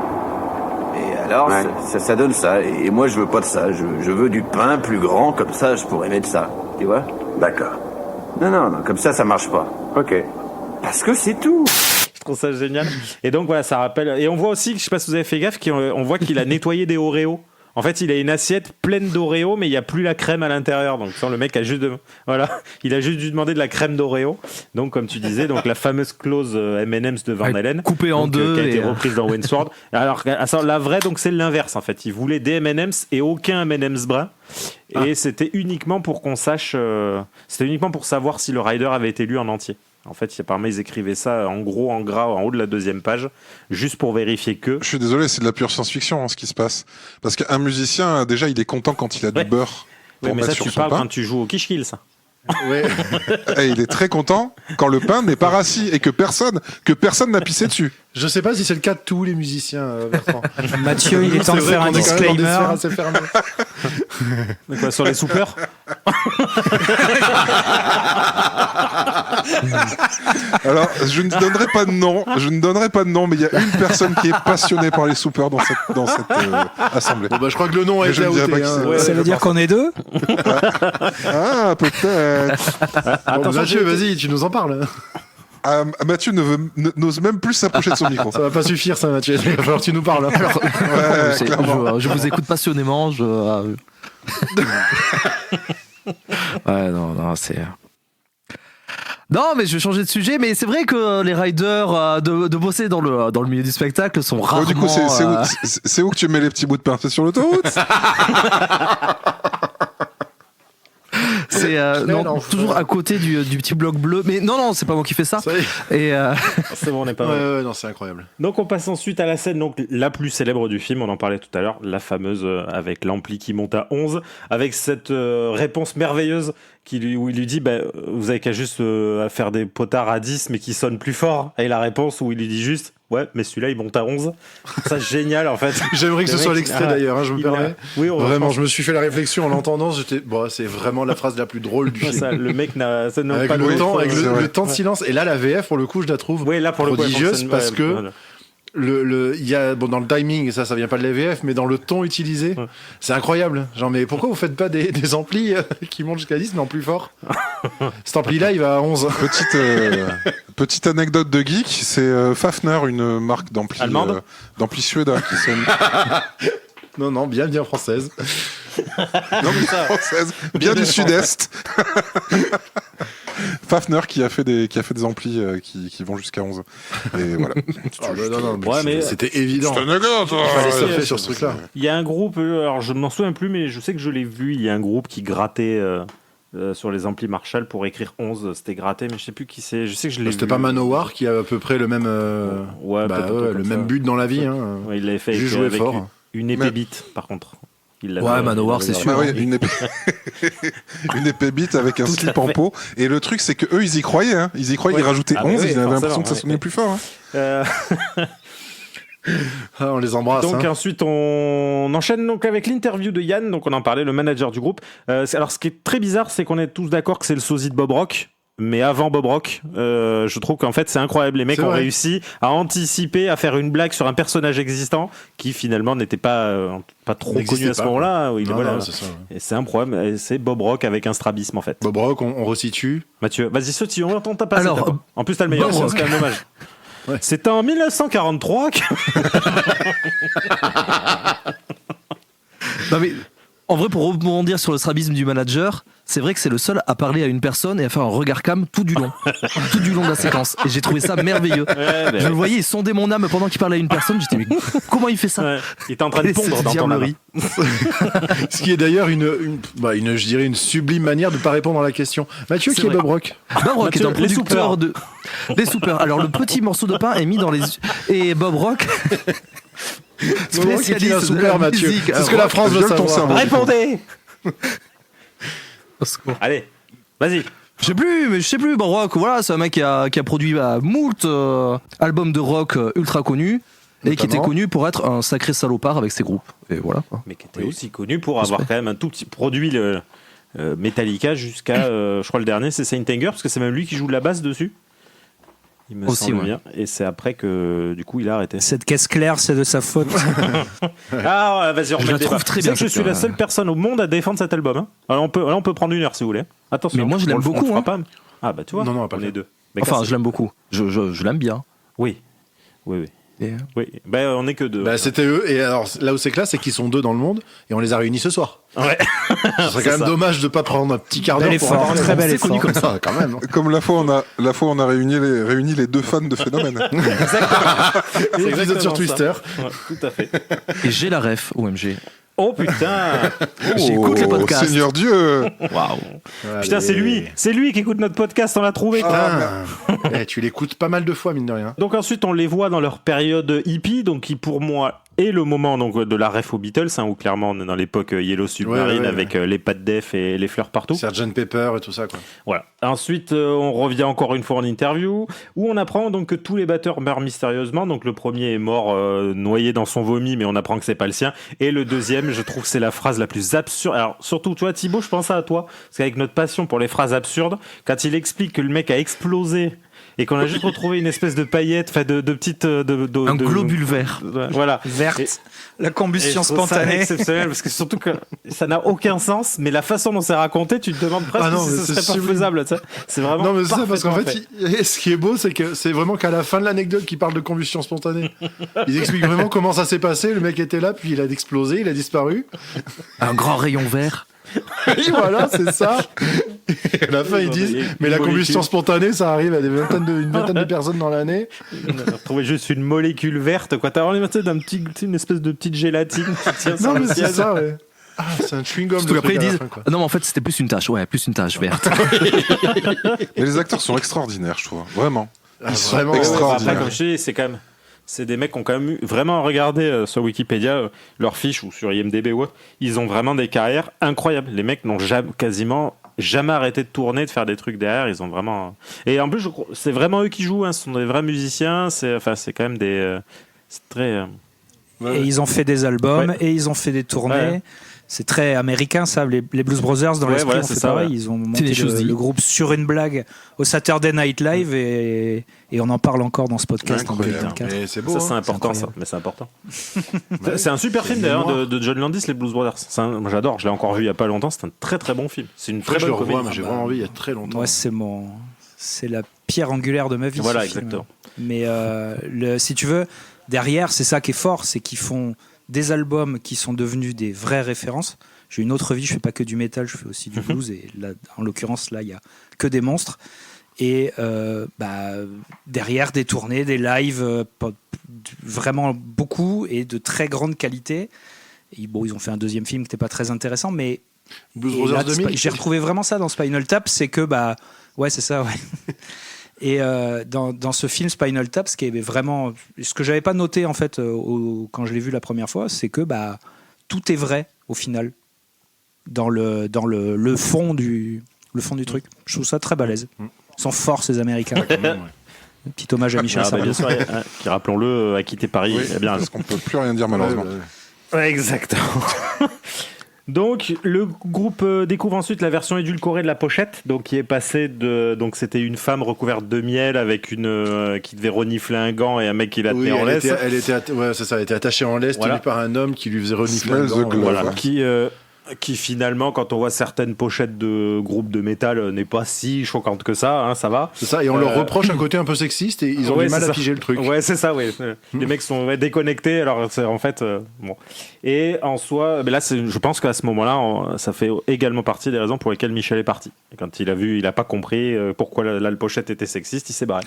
Et alors, ça donne ça. Et moi, je veux pas de ça. Je veux du pain plus grand, comme ça, je pourrais mettre ça. Tu vois ? D'accord. Non, comme ça marche pas. Ok. Parce que c'est tout. Je trouve ça génial. Et donc, voilà, ça rappelle. Et on voit aussi, je sais pas si vous avez fait gaffe, on voit qu'il a nettoyé des Oreos. En fait, il a une assiette pleine d'Oreo, mais il n'y a plus la crème à l'intérieur. Donc, le mec a juste il a juste dû demander de la crème d'Oreo. Donc, comme tu disais, donc la fameuse clause M&M's de Van Halen, coupée en deux, qui a été reprise dans Wayne's World. Alors, la vraie, donc c'est l'inverse en fait. Il voulait des M&M's et aucun M&M's brun. Et c'était uniquement pour qu'on sache, c'était uniquement pour savoir si le rider avait été lu en entier. En fait, apparemment, ils écrivaient ça en gros, en gras, en haut de la deuxième page, juste pour vérifier que... Je suis désolé, c'est de la pure science-fiction ce qui se passe. Parce qu'un musicien, déjà, il est content quand il a du beurre. Oui, mais ça, tu parles quand tu joues au Kish-Kill, ça. Ouais. Et il est très content quand le pain n'est pas rassis et que personne n'a pissé dessus. Je sais pas si c'est le cas de tous les musiciens, Bertrand. Mathieu, il est temps de faire un disclaimer. Quoi, sur les soupeurs? Alors, je ne donnerai pas de nom, mais il y a une personne qui est passionnée par les soupeurs dans cette assemblée. Bon, bah, je crois que le nom a été outé. Ça veut dire qu'on est deux? Ah, peut-être. Bon, Mathieu, vas-y, tu nous en parles. Mathieu n'ose même plus s'approcher de son micro. Ça va pas suffire, ça, Mathieu. Il va falloir que tu nous parles. Je vous écoute passionnément. Ouais, non, c'est... Non, mais je vais changer de sujet. Mais c'est vrai que les riders de bosser dans le milieu du spectacle sont rarement... Du coup, c'est où que tu mets les petits bouts de pain? C'est sur l'autoroute? C'est toujours à côté du petit bloc bleu. Mais non, c'est pas moi qui fais ça. Et c'est bon, on n'est pas. Ouais, non, c'est incroyable. Donc on passe ensuite à la scène donc la plus célèbre du film. On en parlait tout à l'heure, la fameuse avec l'ampli qui monte à 11, avec cette réponse merveilleuse où il lui dit vous avez qu'à juste faire des potards à 10 mais qui sonnent plus fort. Et la réponse où il lui dit juste ouais, mais celui-là il monte à 11. Ça génial en fait. J'aimerais que ce soit l'extrait d'ailleurs, je me permets. Oui, vraiment, je me suis fait la réflexion en l'entendant. C'est vraiment la phrase la plus drôle du film. Ça, le mec n'a avec pas le temps de silence. Et là, la VF pour le coup, je la trouve prodigieuse parce que. Voilà. Il y a dans le timing, ça vient pas de la VF, mais dans le ton utilisé, c'est incroyable. Genre, mais pourquoi vous faites pas des amplis qui montent jusqu'à 10 mais en plus fort? Cet ampli là il va à 11. Petite anecdote de geek, c'est Fafner, une marque d'ampli suédois qui sonne. Non, bien française. Non, mais française, bien du sud-est. Fafner qui a fait des amplis qui vont jusqu'à 11. Et voilà. C'était évident. C'est un anecdote. Fallait surfer sur ce truc-là. Il y a un groupe, alors je ne m'en souviens plus, mais je sais que je l'ai vu. Il y a un groupe qui grattait sur les amplis Marshall pour écrire 11. C'était gratté, mais je sais plus qui c'est. Je sais que je l'ai vu. C'était pas Manowar qui a à peu près le même, le même but dans la vie. Hein. Ouais, il l'avait fait Juste jouer avec fort. une épée bite, par contre. Ouais, Manowar, c'est sûr. Ah oui, une épée bite avec un slip en peau. Et le truc, c'est que eux, ils y croyaient. Hein. Ils y croyaient, ils rajoutaient 11. Ils avaient l'impression que ça sonnait plus fort. Hein. On les embrasse. Donc ensuite, on enchaîne donc avec l'interview de Yann. Donc on en parlait, le manager du groupe. Alors ce qui est très bizarre, c'est qu'on est tous d'accord que c'est le sosie de Bob Rock. Mais avant Bob Rock, je trouve qu'en fait c'est incroyable. Les mecs ont réussi à anticiper, à faire une blague sur un personnage existant qui finalement n'était pas trop connu à ce moment-là. C'est ça, Et c'est un problème. Et c'est Bob Rock avec un strabisme en fait. Bob Rock, on resitue. Mathieu, vas-y saute, on t'a passé. Alors, en plus t'as le meilleur, c'est quand même dommage. Ouais. C'était en 1943 que... Non mais, en vrai, pour rebondir sur le strabisme du manager, c'est vrai que c'est le seul à parler à une personne et à faire un regard cam tout du long de la séquence. Et j'ai trouvé ça merveilleux. Je le voyais sonder mon âme pendant qu'il parlait à une personne. J'étais mais comment il fait ça? Il était en train de pondre dans ton âme. Ce qui est d'ailleurs je dirais une sublime manière de ne pas répondre à la question. Mathieu, qui est Bob Rock? Bob Rock est un producteur des soupeurs. Alors le petit morceau de pain est mis dans les... Et Bob Rock... spécialiste de soupeur, Mathieu. musique. C'est ce que la France veut savoir. Répondez. Allez, vas-y. Je sais plus, Bob Rock, voilà, c'est un mec qui a produit moult albums de rock ultra connus et qui était connu pour être un sacré salopard avec ses groupes. Et voilà. Mais qui était aussi connu pour avoir quand même un tout petit produit Metallica jusqu'à, je crois le dernier, c'est Saint Anger, parce que c'est même lui qui joue de la basse dessus. Il me semble bien. Et c'est après que du coup il a arrêté. Cette caisse claire, c'est de sa faute. Vas-y, on je la trouve très bien. Je suis la seule personne au monde à défendre cet album. Hein. Alors, on peut prendre une heure si vous voulez. Attention. Mais moi je l'aime beaucoup. Hein. Pas... Ah bah tu vois. Non, on est deux. Mais enfin, je l'aime beaucoup. Je l'aime bien. Oui. Oui. Ben on est que deux. Bah, c'était eux. Et alors là où c'est classe, c'est qu'ils sont deux dans le monde et on les a réunis ce soir. Ouais. Ce serait quand même dommage de pas prendre un petit quart d'heure pour effort, parler. très bel effort. Connu comme ça, quand même. Comme la fois on a réuni les deux fans de Phénomène. C'est l'épisode sur Twister. Ouais, tout à fait. Et j'ai la ref, OMG. Oh putain. J'écoute le podcast. Seigneur Dieu. Waouh. Putain, c'est lui qui écoute notre podcast, on l'a trouvé. Tu l'écoutes pas mal de fois, mine de rien. Donc ensuite, on les voit dans leur période hippie, donc qui pour moi est le moment donc de la ref aux Beatles, où clairement on est dans l'époque Yellow Submarine avec les pattes def et les fleurs partout. Sgt Pepper et tout ça, quoi. Voilà. Ensuite, on revient encore une fois en interview, où on apprend donc que tous les batteurs meurent mystérieusement. Donc le premier est mort noyé dans son vomi, mais on apprend que c'est pas le sien. Et le deuxième, je trouve que c'est la phrase la plus absurde. Alors surtout, toi Thibaut, je pense à toi, parce qu'avec notre passion pour les phrases absurdes, quand il explique que le mec a explosé et qu'on a juste retrouvé une espèce de paillette, enfin de petite... un globule vert. Voilà. Verte. La combustion spontanée. C'est exceptionnel, parce que surtout que ça n'a aucun sens, mais la façon dont c'est raconté, tu te demandes presque si ce serait pas faisable. C'est vraiment... Non, mais c'est ça, parce qu'en fait, ce qui est beau, c'est que c'est vraiment qu'à la fin de l'anecdote qui parle de combustion spontanée. Ils expliquent vraiment comment ça s'est passé. Le mec était là, puis il a explosé, il a disparu. Un grand rayon vert. Et voilà, c'est ça. Et à la fin, ils disent, mais la combustion spontanée, ça arrive à une vingtaine de personnes dans l'année. On a retrouvé juste une molécule verte, quoi. T'as vraiment une espèce de petite gélatine qui tient sur Non, mais le c'est siège. ça, ouais. Ah, c'est un chewing-gum. Surtout qu'après ils disent non mais en fait c'était plus une tache verte. Mais les acteurs sont extraordinaires, je trouve. Vraiment. Ils sont vraiment extraordinaires. Après, comme je dis, c'est quand même... C'est des mecs qui ont quand même eu, vraiment regardé sur Wikipédia leur fiche ou sur IMDb ou autre, ils ont vraiment des carrières incroyables. Les mecs n'ont quasiment jamais arrêté de tourner, de faire des trucs derrière. Ils ont vraiment... Et en plus, c'est vraiment eux qui jouent. Hein. Ce sont des vrais musiciens. C'est quand même des... c'est très... Et ils ont fait des albums et ils ont fait des tournées. Ouais. C'est très américain, ça. Les Blues Brothers, dans l'esprit, ont fait pareil. Ils ont monté le groupe sur une blague au Saturday Night Live et on en parle encore dans ce podcast en 2024. Et c'est beau. Ça, c'est important, ça. Mais c'est important. C'est un super film, d'ailleurs, de John Landis, les Blues Brothers. Moi, j'adore. Je l'ai encore vu il y a pas longtemps. C'est un très, très bon film. C'est une très bonne comédie. J'ai vraiment envie il y a très longtemps. Ouais, c'est la pierre angulaire de ma vie. Voilà, exactement. Mais si tu veux, derrière, c'est ça qui est fort, c'est qu'ils font des albums qui sont devenus des vraies références. J'ai une autre vie, je fais pas que du métal, je fais aussi du blues et là, en l'occurrence là il y a que des monstres Et derrière, des tournées, des lives, vraiment beaucoup et de très grande qualité. Et ils ont fait un deuxième film qui n'était pas très intéressant, mais Blues Brothers 2000. j'ai retrouvé vraiment ça dans Spinal Tap, c'est que ouais, c'est ça, ouais. Et dans ce film Spinal Tap, ce que j'avais pas noté en fait quand je l'ai vu la première fois, c'est que tout est vrai au final dans le fond du truc. Je trouve ça très balèze. Ils sont forts ces Américains. Un petit hommage à Michel Sardou. Bien sûr, qui, rappelons-le, a quitté Paris. Oui, parce qu'on peut plus rien dire malheureusement. Ouais, exactement. Donc le groupe découvre ensuite la version édulcorée de la pochette, donc qui est passée donc c'était une femme recouverte de miel avec une qui devait renifler un gant et un mec qui la tenait en laisse. Elle était attachée en laisse, tenue par un homme qui lui faisait renifler un gant. Voilà, qui finalement, quand on voit certaines pochettes de groupes de métal, n'est pas si choquante que ça, hein, ça va. C'est ça, et on leur reproche un côté un peu sexiste et ils ont du mal à piger le truc. Ouais, c'est ça, ouais. Les mecs sont déconnectés, alors c'est en fait bon. Et en soi, mais là, je pense qu'à ce moment-là, ça fait également partie des raisons pour lesquelles Michel est parti. Et quand il a pas compris pourquoi la pochette était sexiste, il s'est barré.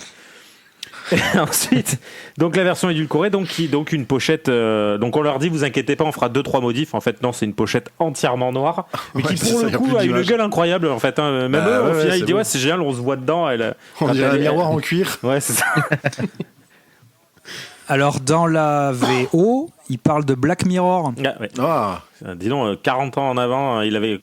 Et ensuite, donc la version édulcorée, donc une pochette. Donc on leur dit, vous inquiétez pas, on fera 2-3 modifs. En fait, non, c'est une pochette entièrement noire, mais qui pour le coup a une gueule incroyable. En fait, hein. Même eux, au final, ils disent ouais, c'est génial, on se voit dedans. On dirait un miroir en cuir. Ouais, c'est ça. Alors dans la VO, il parle de Black Mirror. Ah, ouais. Dis donc, 40 ans en avant, il avait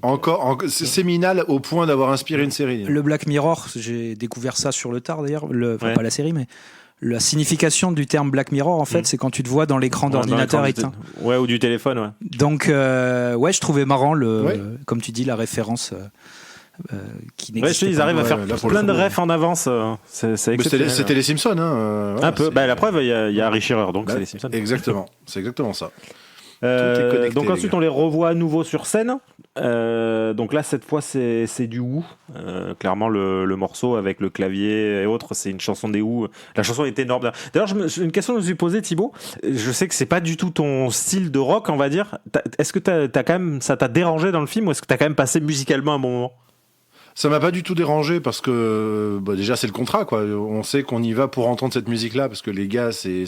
c'est séminal au point d'avoir inspiré une série. Le Black Mirror, j'ai découvert ça sur le tard d'ailleurs, pas la série, mais la signification du terme Black Mirror, en fait, c'est quand tu te vois dans l'écran d'ordinateur éteint. Ouais, ou du téléphone, ouais. Donc, je trouvais marrant, comme tu dis, la référence qui n'existe pas. Ils arrivent à faire plein de refs en avance. C'était les Simpsons. Hein, un peu. La preuve, il y a Harry Shearer, donc c'est les Simpsons. Exactement, c'est exactement ça. Donc ensuite on les revoit à nouveau sur scène. Donc là cette fois c'est du Who. Clairement le morceau avec le clavier et autres, c'est une chanson des Who. La chanson est énorme. D'ailleurs une question que je me suis posée, Thibaut. Je sais que c'est pas du tout ton style de rock, on va dire. Est-ce que t'as quand même, ça t'a dérangé dans le film, ou est-ce que t'as quand même passé musicalement un bon moment? Ça m'a pas du tout dérangé parce que déjà c'est le contrat, quoi. On sait qu'on y va pour entendre cette musique-là parce que les gars c'est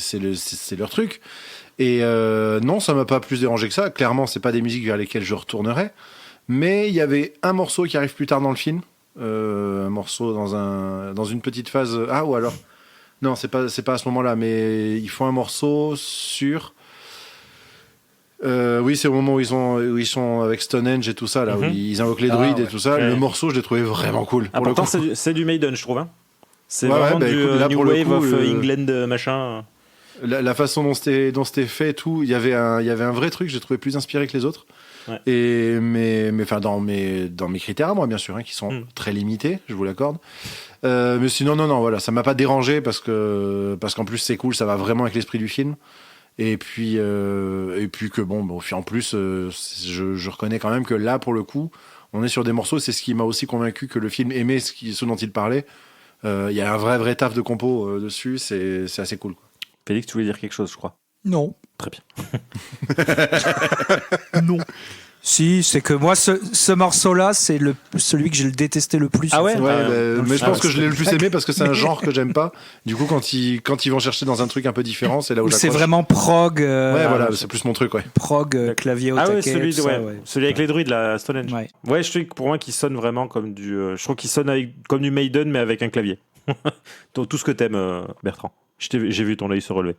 leur truc. Et non, ça m'a pas plus dérangé que ça. Clairement, c'est pas des musiques vers lesquelles je retournerais. Mais il y avait un morceau qui arrive plus tard dans le film, un morceau dans une petite phase. Ah, ou alors non, c'est pas à ce moment-là, mais ils font un morceau sur. Oui, c'est au moment où ils sont avec Stonehenge et tout ça, là, où ils invoquent les druides et tout ça. Le morceau, je l'ai trouvé vraiment cool. Pourtant, c'est du Maiden, je trouve. Hein. C'est vraiment du New Wave of England, machin. La façon dont c'était fait, tout, il y avait un vrai truc. J'ai trouvé plus inspiré que les autres. Ouais. Mais enfin dans mes critères à moi, bien sûr, hein, qui sont très limités, je vous l'accorde. Mais sinon, non, voilà, ça m'a pas dérangé parce qu'en plus c'est cool, ça va vraiment avec l'esprit du film. Et puis que en plus, je reconnais quand même que là, pour le coup, on est sur des morceaux. C'est ce qui m'a aussi convaincu que le film aimait ce dont il parlait. Il y a un vrai taf de compo dessus. C'est assez cool, quoi. Félix, tu voulais dire quelque chose, je crois. Non. Très bien. Non. Si, c'est que moi, ce morceau-là, c'est celui que j'ai détesté le plus. Ah ouais, mais je pense que je l'ai le plus aimé parce que c'est un genre que j'aime pas. Du coup, quand ils vont chercher dans un truc un peu différent, c'est là où j'accroche. C'est vraiment prog. Voilà, c'est plus mon truc, ouais. Prog, clavier au taquet. Celui avec les druides, la Stonehenge. Ouais, je trouve que pour moi, qui sonne vraiment comme je trouve qu'il sonne comme du Maiden, mais avec un clavier. Tout ce que t'aimes, Bertrand. J'ai vu ton œil se relever.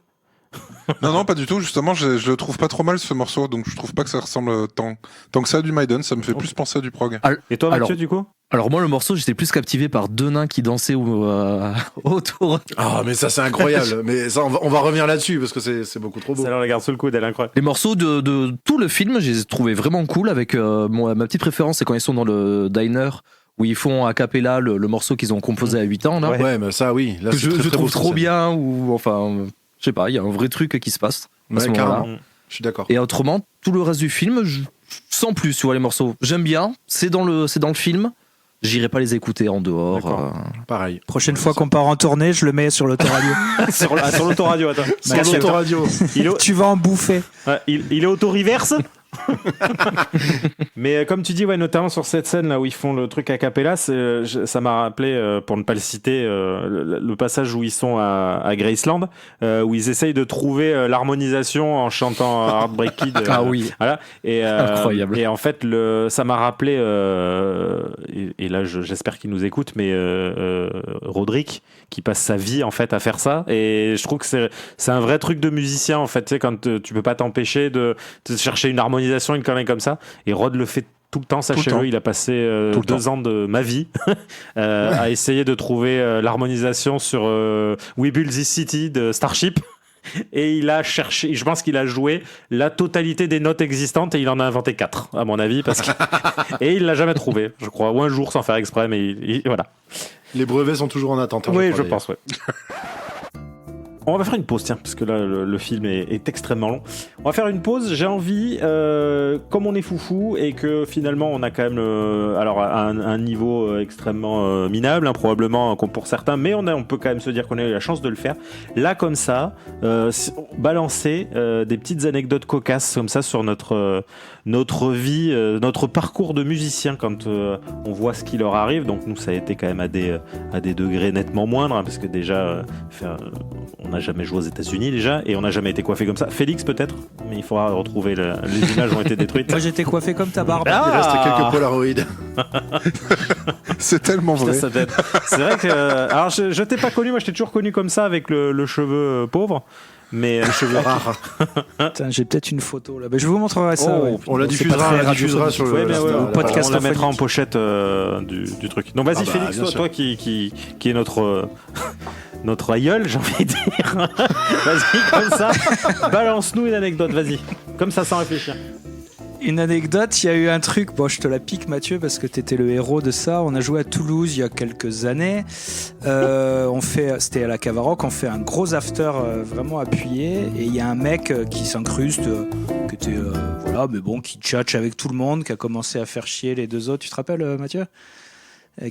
Non, pas du tout. Justement, je le trouve pas trop mal ce morceau, donc je trouve pas que ça ressemble tant que ça à du Maiden. Ça me fait plus penser à du prog. Et toi, Mathieu, du coup? Alors moi, le morceau, j'étais plus captivé par deux nains qui dansaient autour. Ah, mais ça c'est incroyable. Mais ça, on va revenir là-dessus parce que c'est beaucoup trop beau. Ça la regarde sous le coude, elle est incroyable. Les morceaux de tout le film, je les ai trouvés vraiment cool. Avec ma petite préférence, c'est quand ils sont dans le diner, où ils font a cappella le morceau qu'ils ont composé à 8 ans. Là. Ouais, mais ça, oui. Là, je trouve trop bien, ou enfin, je sais pas, il y a un vrai truc qui se passe à ce moment-là. Je suis d'accord. Et autrement, tout le reste du film, sans plus, tu vois, les morceaux. J'aime bien, c'est dans le film. J'irai pas les écouter en dehors. Pareil. Prochaine fois qu'on part en tournée, je le mets sur l'autoradio. sur l'autoradio, attends. Sur l'autoradio. Tu vas en bouffer. Il est auto-reverse. Mais comme tu dis, ouais, notamment sur cette scène là où ils font le truc a cappella, ça m'a rappelé, pour ne pas le citer, le passage où ils sont à Graceland, où ils essayent de trouver l'harmonisation en chantant Heartbreak Kid. Ah oui. Voilà. Incroyable. Et en fait, ça m'a rappelé, et là j'espère qu'il nous écoute, mais Roderick, qui passe sa vie en fait à faire ça. Et je trouve que c'est un vrai truc de musicien en fait, tu sais, quand tu peux pas t'empêcher de chercher une harmonisation, une connerie comme ça. Et Rod le fait tout le temps, sachez-le. Il a passé 2 ans de ma vie à essayer de trouver l'harmonisation sur We Build This City de Starship. Et il a cherché, je pense qu'il a joué la totalité des notes existantes et il en a inventé 4, à mon avis, et il l'a jamais trouvé, je crois, ou un jour sans faire exprès, mais voilà. Les brevets sont toujours en attente. Oui, je pense, ouais. On va faire une pause, tiens, parce que là, le film est extrêmement long. On va faire une pause. J'ai envie, comme on est foufou et que finalement on a quand même un niveau extrêmement minable, hein, probablement pour certains, mais on peut quand même se dire qu'on a eu la chance de le faire. Là, comme ça, balancer des petites anecdotes cocasses comme ça sur notre vie, notre parcours de musicien quand on voit ce qui leur arrive. Donc nous, ça a été quand même à des degrés nettement moindres, hein, parce que déjà, on n'a jamais joué aux États-Unis déjà, et on n'a jamais été coiffé comme ça. Félix peut-être, mais il faudra retrouver les images ont été détruites. Moi j'étais coiffé comme ta barbe. Il reste quelques Polaroids. C'est tellement vrai. C'est vrai que alors je t'ai pas connu, moi je t'ai toujours connu comme ça avec le cheveu pauvre. Mais les cheveux rares. Putain, j'ai peut-être une photo là. Je vous montrerai ça. Ouais. On la diffusera sur le podcast. On la mettra en pochette du truc. Donc vas-y, Félix, toi qui est notre aïeul, j'ai envie de dire. Vas-y, comme ça, balance-nous une anecdote, vas-y. Comme ça, sans réfléchir. Une anecdote, il y a eu un truc, bon je te la pique Mathieu parce que t'étais le héros de ça, on a joué à Toulouse il y a quelques années, c'était à la Cavaroc, on fait un gros after vraiment appuyé et il y a un mec qui s'incruste, qui était, voilà, mais bon, qui tchatche avec tout le monde, qui a commencé à faire chier les deux autres, tu te rappelles Mathieu ?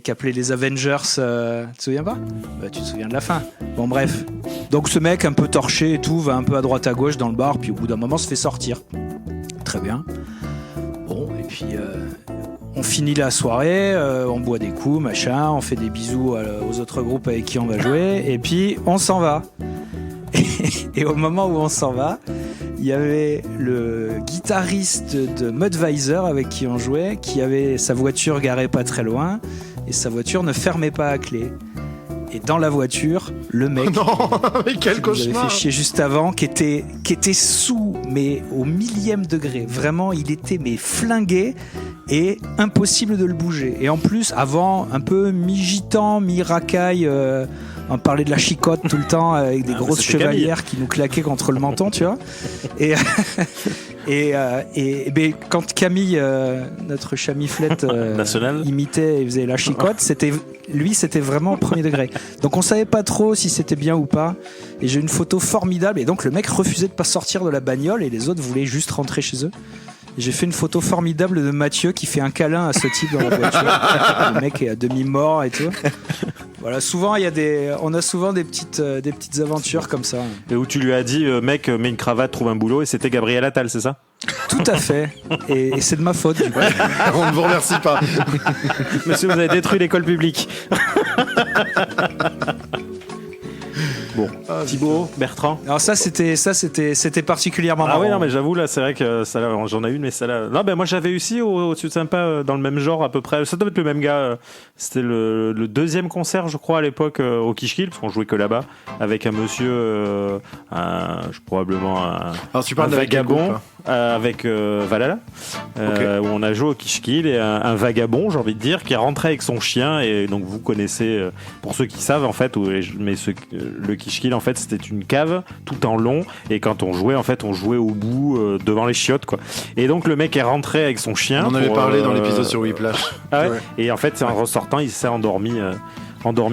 Qui appelait les Avengers, tu te souviens pas ? Bah, tu te souviens de la fin. Bon bref, donc ce mec un peu torché et tout, va un peu à droite à gauche dans le bar, puis au bout d'un moment se fait sortir. Très bien. Bon, et puis on finit la soirée, on boit des coups, machin, on fait des bisous aux autres groupes avec qui on va jouer, et puis on s'en va. Et au moment où on s'en va, il y avait le guitariste de Mudvisor avec qui on jouait, qui avait sa voiture garée pas très loin, et sa voiture ne fermait pas à clé. Et dans la voiture, le mec mais quel qui nous avait fait chier juste avant, qui était sous, mais au millième degré. Vraiment, il était mais flingué et impossible de le bouger. Et en plus, avant, un peu mi-gitan, mi-racaille, on parlait de la chicotte tout le temps avec des grosses chevalières qui nous claquaient contre le menton, tu vois. Et quand Camille, notre chamiflette imitait et faisait la chicotte, c'était vraiment premier degré. Donc on savait pas trop si c'était bien ou pas. Et j'ai une photo formidable. Et donc le mec refusait de pas sortir de la bagnole et les autres voulaient juste rentrer chez eux. Et j'ai fait une photo formidable de Mathieu qui fait un câlin à ce type dans la voiture. Le mec est à demi-mort et tout. Voilà, souvent on a souvent des petites aventures comme ça. Et où tu lui as dit, mec, mets une cravate, trouve un boulot, et c'était Gabriel Attal, c'est ça ? Tout à fait. Et c'est de ma faute, du coup. On ne vous remercie pas. Monsieur, vous avez détruit l'école publique. Bon, Thibaut, Bertrand. Alors ça c'était particulièrement marrant. Ah oui, non mais j'avoue là, c'est vrai que ça, j'en ai une, mais celle-là. Non, ben moi j'avais aussi au-dessus de sympa dans le même genre à peu près. Ça doit être le même gars. C'était le deuxième concert, je crois, à l'époque au Kichkil, parce qu'on jouait que là-bas, avec un monsieur, probablement un vagabond, avec Valhalla, où on a joué au Kichkil, et un vagabond, j'ai envie de dire, qui est rentré avec son chien. Et donc vous connaissez, pour ceux qui savent en fait, le Kichkil en fait c'était une cave tout en long, et quand on jouait en fait on jouait au bout devant les chiottes quoi. Et donc le mec est rentré avec son chien. On en avait parlé dans l'épisode sur Whiplash. Ah ouais. Et en fait en ressortant il s'est endormi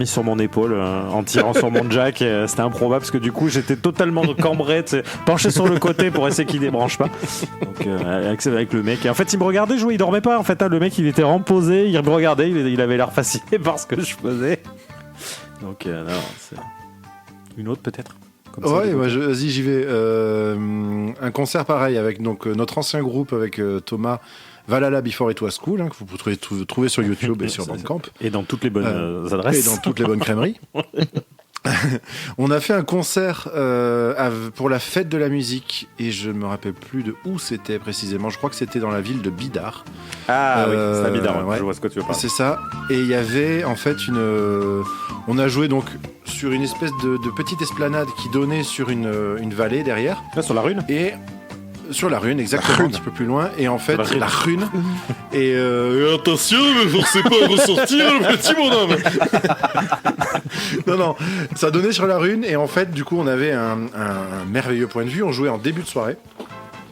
sur mon épaule en tirant sur mon jack. C'était improbable parce que du coup j'étais totalement cambré, penché sur le côté pour essayer qu'il débranche pas. Donc avec le mec, et en fait il me regardait jouer, il dormait pas en fait, hein. Le mec il était reposé, il me regardait, il avait l'air fasciné par ce que je faisais. Donc non, c'est une autre peut-être. comme ça. Ouais, vas-y, j'y vais. Un concert pareil avec donc notre ancien groupe avec Thomas, Valhalla Before It Was Cool, que vous pouvez trouver sur YouTube et sur Bandcamp. Et dans toutes les bonnes adresses. Et dans toutes les bonnes crèmeries. On a fait un concert pour la fête de la musique et je me rappelle plus de où c'était précisément. Je crois que c'était dans la ville de Bidart. Ah oui, c'est à Bidart, ouais. Je vois ce que tu veux parler. C'est ça. Et il y avait en fait on a joué donc sur une espèce de petite esplanade qui donnait sur une vallée derrière. Là, sur la rune. Et sur la rune, exactement, un petit peu plus loin. Et en fait, la rune. Et attention, ne forcez pas à ressortir le petit bonhomme. Non, ça donnait sur la rune. Et en fait, du coup, on avait un merveilleux point de vue. On jouait en début de soirée.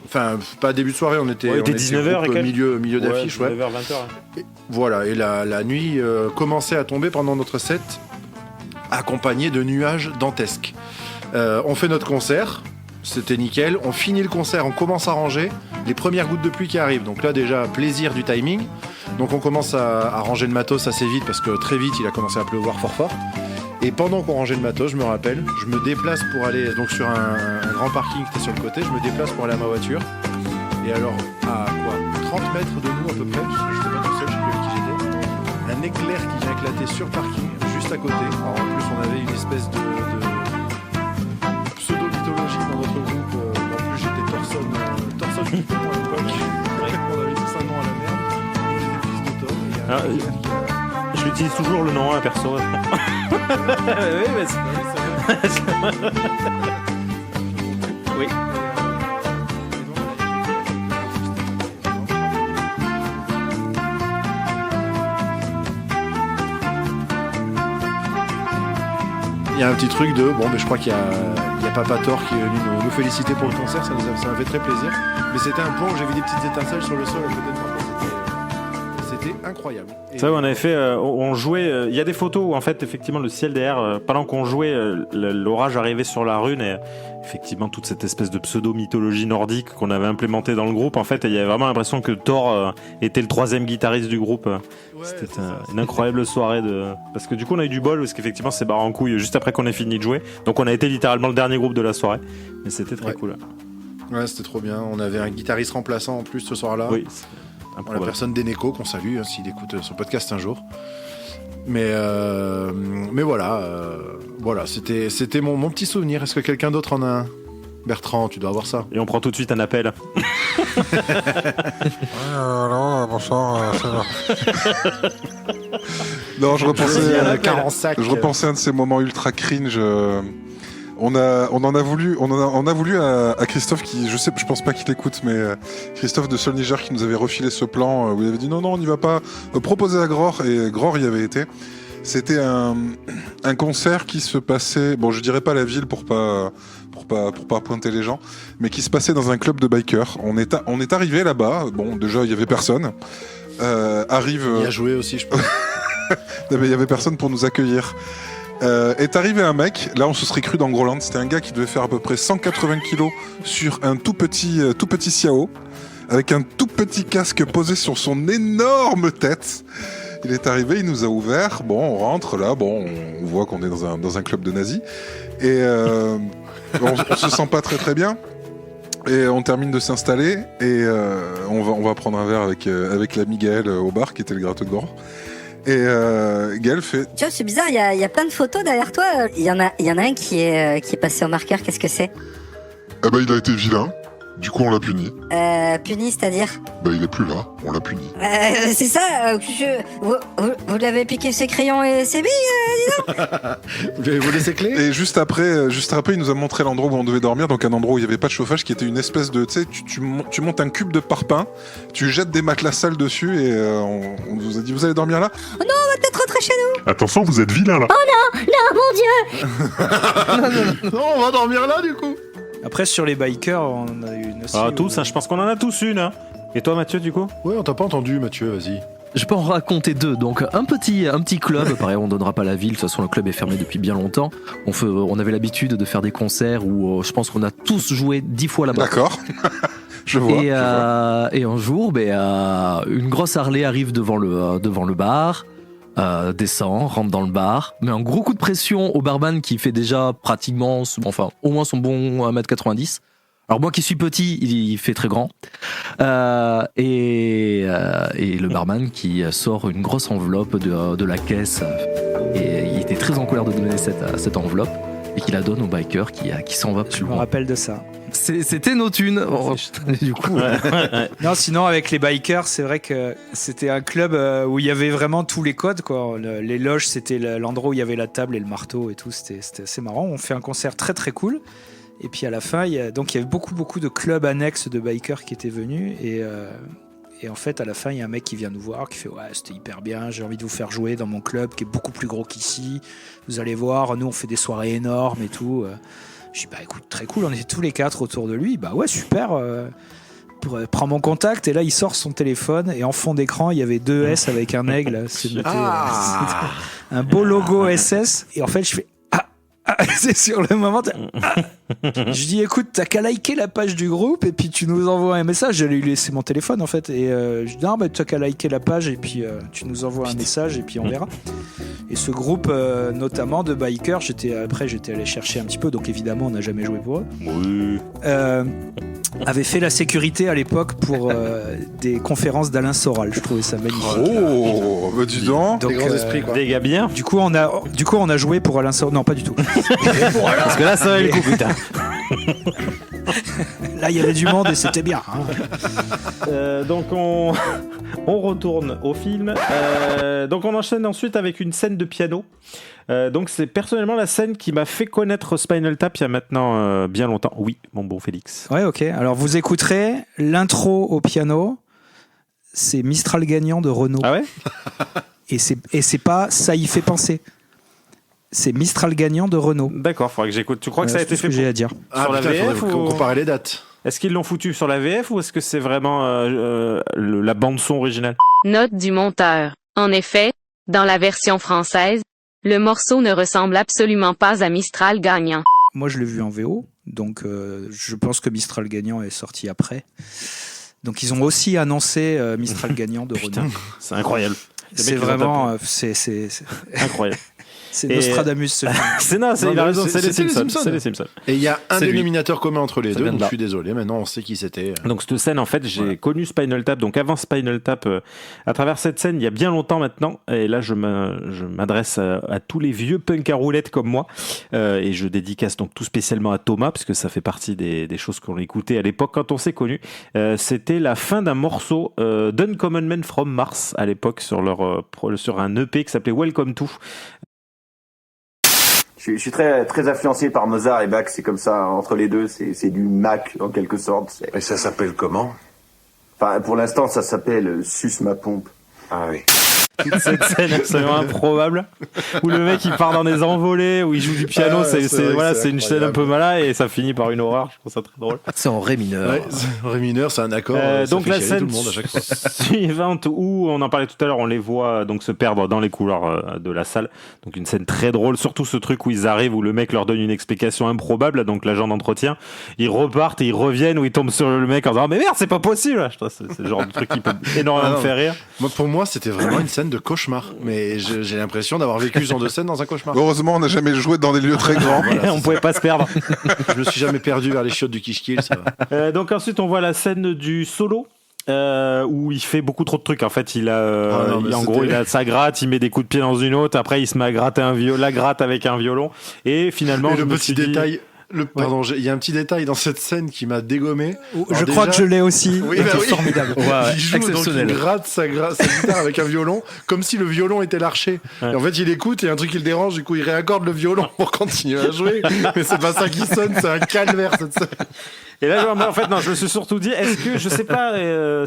Enfin, pas début de soirée, on était 19h et milieu d'affiche. 19h, 20h. Et voilà, et la nuit commençait à tomber pendant notre set, accompagné de nuages dantesques. On fait notre concert. C'était nickel, on finit le concert, on commence à ranger, les premières gouttes de pluie qui arrivent, donc là déjà plaisir du timing, donc on commence à ranger le matos assez vite parce que très vite il a commencé à pleuvoir fort, et pendant qu'on rangeait le matos, je me rappelle, je me déplace pour aller donc sur un grand parking qui était sur le côté, je me déplace pour aller à ma voiture, et alors à 30 mètres de nous à peu près, parce que je n'étais pas tout seul, je sais plus avec qui j'étais, un éclair qui vient éclater sur parking, juste à côté, alors en plus on avait une espèce de pseudo-mythologie dans notre groupe. En plus, j'étais Thorson People à l'époque. On avait tous un nom à la merde. J'étais le fils de Thor. Je l'utilise toujours le nom, perso. Oui, mais oui. Il y a un petit truc de mais je crois qu'il y a Papa Thor qui est venu nous féliciter pour le concert, ça m'a fait très plaisir. Mais c'était un point où j'ai vu des petites étincelles sur le sol à côté de moi. C'était incroyable. Et ça, on avait fait, on jouait. Il y a des photos où en fait, effectivement, le ciel derrière, pendant qu'on jouait, l'orage arrivait sur la rune et effectivement toute cette espèce de pseudo-mythologie nordique qu'on avait implémentée dans le groupe. En fait, il y avait vraiment l'impression que Thor était le troisième guitariste du groupe. C'était une incroyable soirée parce que du coup, on a eu du bol parce qu'effectivement, c'est barré en couille juste après qu'on ait fini de jouer. Donc, on a été littéralement le dernier groupe de la soirée, mais c'était très cool. Ouais, c'était trop bien. On avait un guitariste remplaçant en plus ce soir-là. Oui. La personne d'Eneco qu'on salue s'il écoute son podcast un jour. Mais voilà, c'était mon petit souvenir. Est-ce que quelqu'un d'autre en a un? Bertrand, tu dois avoir ça. Et on prend tout de suite un appel. Alors, bonsoir, ça va. Non, je repensais à un de ces moments ultra cringe. On a voulu à Christophe qui, je pense pas qu'il écoute, mais Christophe de Sol Niger qui nous avait refilé ce plan où il avait dit non on n'y va pas, proposer à Gror, et Gror y avait été. C'était un concert qui se passait, je dirais pas la ville pour pas pointer les gens, mais qui se passait dans un club de bikers. On est arrivé là-bas, déjà il y avait personne. Il a joué aussi, je pense. Non, mais il y avait personne pour nous accueillir. Est arrivé un mec, là on se serait cru dans Groland, c'était un gars qui devait faire à peu près 180 kilos sur un tout petit Xiao, avec un tout petit casque posé sur son énorme tête. Il est arrivé, il nous a ouvert, on rentre là, on voit qu'on est dans un club de nazis, et on se sent pas très très bien. Et on termine de s'installer, et on va prendre un verre avec l'ami Gaël au bar, qui était le gratteux de Gror. Et Gaël fait... Tu vois, c'est bizarre, il y a plein de photos derrière toi. Il y en a un qui est passé au marqueur. Qu'est-ce que c'est? Il a été vilain. Du coup, on l'a puni. Puni, c'est-à-dire? Il est plus là. On l'a puni. C'est ça. Vous l'avez piqué ses crayons et ses billes, dis donc. Vous lui avez volé ses clés? Et juste après, il nous a montré l'endroit où on devait dormir. Donc un endroit où il n'y avait pas de chauffage, qui était une espèce de... Tu sais, tu montes un cube de parpaing, tu jettes des matelas sales dessus, et on vous a dit, vous allez dormir là? Oh non, on va peut-être rentrer chez nous. Attention, vous êtes vilain là. Oh non, mon Dieu. Non, on va dormir là du coup. Après, sur les bikers, on en a une aussi. Tous, je pense qu'on en a tous une. Hein. Et toi, Mathieu, du coup? Ouais, on t'a pas entendu, Mathieu, vas-y. Je peux en raconter deux. Donc, un petit club. Pareil, on donnera pas la ville. De toute façon, le club est fermé depuis bien longtemps. On avait l'habitude de faire des concerts où je pense qu'on a tous joué 10 fois là-bas. D'accord. Je vois. Et un jour, une grosse Harley arrive devant le bar. descend, rentre dans le bar, met un gros coup de pression au barman qui fait déjà pratiquement, enfin au moins son bon 1m90. Alors moi qui suis petit, il fait très grand. Et le barman qui sort une grosse enveloppe de la caisse. Et il était très en colère de donner cette enveloppe. Et qui la donne au biker qui s'en va plus Je me loin. rappelle de ça. C'était nos thunes. Du coup, Non, sinon avec les bikers, c'est vrai que c'était un club où il y avait vraiment tous les codes, quoi. Les loges, c'était l'endroit où il y avait la table et le marteau et tout. C'était assez marrant. On fait un concert très très cool. Et puis à la fin, il y avait beaucoup de clubs annexes de bikers qui étaient venus. Et en fait, à la fin, il y a un mec qui vient nous voir, qui fait « Ouais, c'était hyper bien, j'ai envie de vous faire jouer dans mon club qui est beaucoup plus gros qu'ici. Vous allez voir, nous, on fait des soirées énormes et tout. » Je dis « Bah écoute, très cool, on était tous les 4 autour de lui. Bah ouais, super. Prends mon contact. » Et là, il sort son téléphone et en fond d'écran, il y avait 2 S avec un aigle. C'était un beau logo SS. Et en fait, je fais c'est sur le moment. Je dis écoute, t'as qu'à liker la page du groupe et puis tu nous envoies un message. J'allais lui laisser mon téléphone en fait. Et je dis non, mais t'as qu'à liker la page et puis tu nous envoies un message et puis on verra. Et ce groupe, notamment de bikers, j'étais allé chercher un petit peu. Donc évidemment, on n'a jamais joué pour eux. Oui. Avait fait la sécurité à l'époque pour des conférences d'Alain Soral. Je trouvais ça magnifique. Oh, bah dis donc. Des grands esprits, quoi. Des gars bien. Du coup, on a joué pour Alain Soral. Non, pas du tout. Parce que là, ça va le coup, putain. Là, il y avait du monde et c'était bien. Hein. Donc on retourne au film. Donc on enchaîne ensuite avec une scène de piano. Donc c'est personnellement la scène qui m'a fait connaître Spinal Tap il y a maintenant bien longtemps. Oui, mon bon Félix. Ouais, ok. Alors vous écouterez l'intro au piano. C'est Mistral gagnant de Renault. Ah ouais. Et c'est pas Ça y fait penser. C'est Mistral gagnant de Renault. D'accord, faudra que j'écoute. Tu crois que ça a été fait ce que j'ai à dire. sur la VF faut ou... comparer les dates. Est-ce qu'ils l'ont foutu sur la VF ou est-ce que c'est vraiment la bande son originale? Note du monteur. En effet, dans la version française, le morceau ne ressemble absolument pas à Mistral gagnant. Moi, je l'ai vu en VO, donc je pense que Mistral gagnant est sorti après. Donc ils ont aussi annoncé Mistral gagnant de Putain, Renault. c'est incroyable. C'est vraiment, c'est incroyable. C'est Nostradamus. Il a raison, c'est les Simpsons. Et il y a un C'est lui. dénominateur commun entre les Ça deux, vient de donc là. je suis désolé, maintenant on sait qui c'était. Donc cette scène, en fait, j'ai connu Spinal Tap, donc avant Spinal Tap, à travers cette scène, il y a bien longtemps maintenant, et là je m'adresse à tous les vieux punks à roulettes comme moi, et je dédicace donc tout spécialement à Thomas, parce que ça fait partie des choses qu'on écoutait à l'époque quand on s'est connus. C'était la fin d'un morceau d'Uncommon Men from Mars à l'époque sur un EP qui s'appelait Welcome To. Je suis très, très influencé par Mozart et Bach, c'est comme ça, entre les deux, c'est du Mac, en quelque sorte. Et ça s'appelle comment? Enfin, pour l'instant, ça s'appelle Suce ma pompe. Ah oui. Toute cette scène absolument improbable où le mec il part dans des envolées, où il joue du piano, c'est une scène un peu malade et ça finit par une horreur. Je trouve ça très drôle. c'est en ré mineur. Ouais, ré mineur, c'est un accord. Donc la tout scène le monde à chaque fois. suivante où on en parlait tout à l'heure, on les voit donc se perdre dans les couloirs de la salle. Donc une scène très drôle, surtout ce truc où ils arrivent, où le mec leur donne une explication improbable, donc l'agent d'entretien. Ils repartent et ils reviennent, où ils tombent sur le mec en disant mais merde, c'est pas possible. C'est le genre de truc qui peut énormément me faire rire. Pour moi, c'était vraiment une scène de cauchemar. Mais j'ai l'impression d'avoir vécu ce genre de scène dans un cauchemar. Heureusement, on n'a jamais joué dans des lieux très grands. On pouvait pas se perdre. Je me suis jamais perdu vers les chiottes du Kishkill, ça va. Donc ensuite, on voit la scène du solo. Où il fait beaucoup trop de trucs. En fait, en gros, il a sa gratte, il met des coups de pied dans une autre. Après, il se met à gratter la gratte avec un violon. Et finalement, le petit détail. Pardon, il y a un petit détail dans cette scène qui m'a dégommé. Je crois que je l'ai aussi. Oui, c'est formidable. Il joue donc il gratte sa guitare avec un violon, comme si le violon était l'archer. Et en fait, il écoute, il y a un truc qui le dérange, du coup, il réaccorde le violon pour continuer à jouer. Mais c'est pas ça qui sonne, c'est un calvaire cette scène. Et là, en fait, non, je me suis surtout dit, est-ce que, je sais pas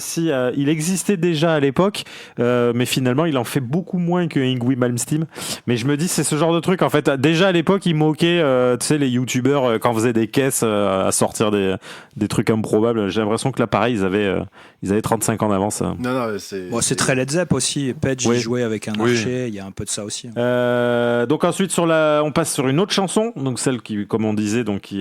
si il existait déjà à l'époque, mais finalement, il en fait beaucoup moins que Yngwie Malmsteen. Mais je me dis, c'est ce genre de truc, en fait. Déjà à l'époque, il moquait, tu sais, les youtubeurs quand on faisait des caisses à sortir des trucs improbables. J'ai l'impression que là, pareil, Ils avaient 35 ans d'avance. Non, c'est très Led Zepp aussi. Page, il jouait avec un archer. Il y a un peu de ça aussi. Donc ensuite, on passe sur une autre chanson. Donc celle qui, comme on disait, donc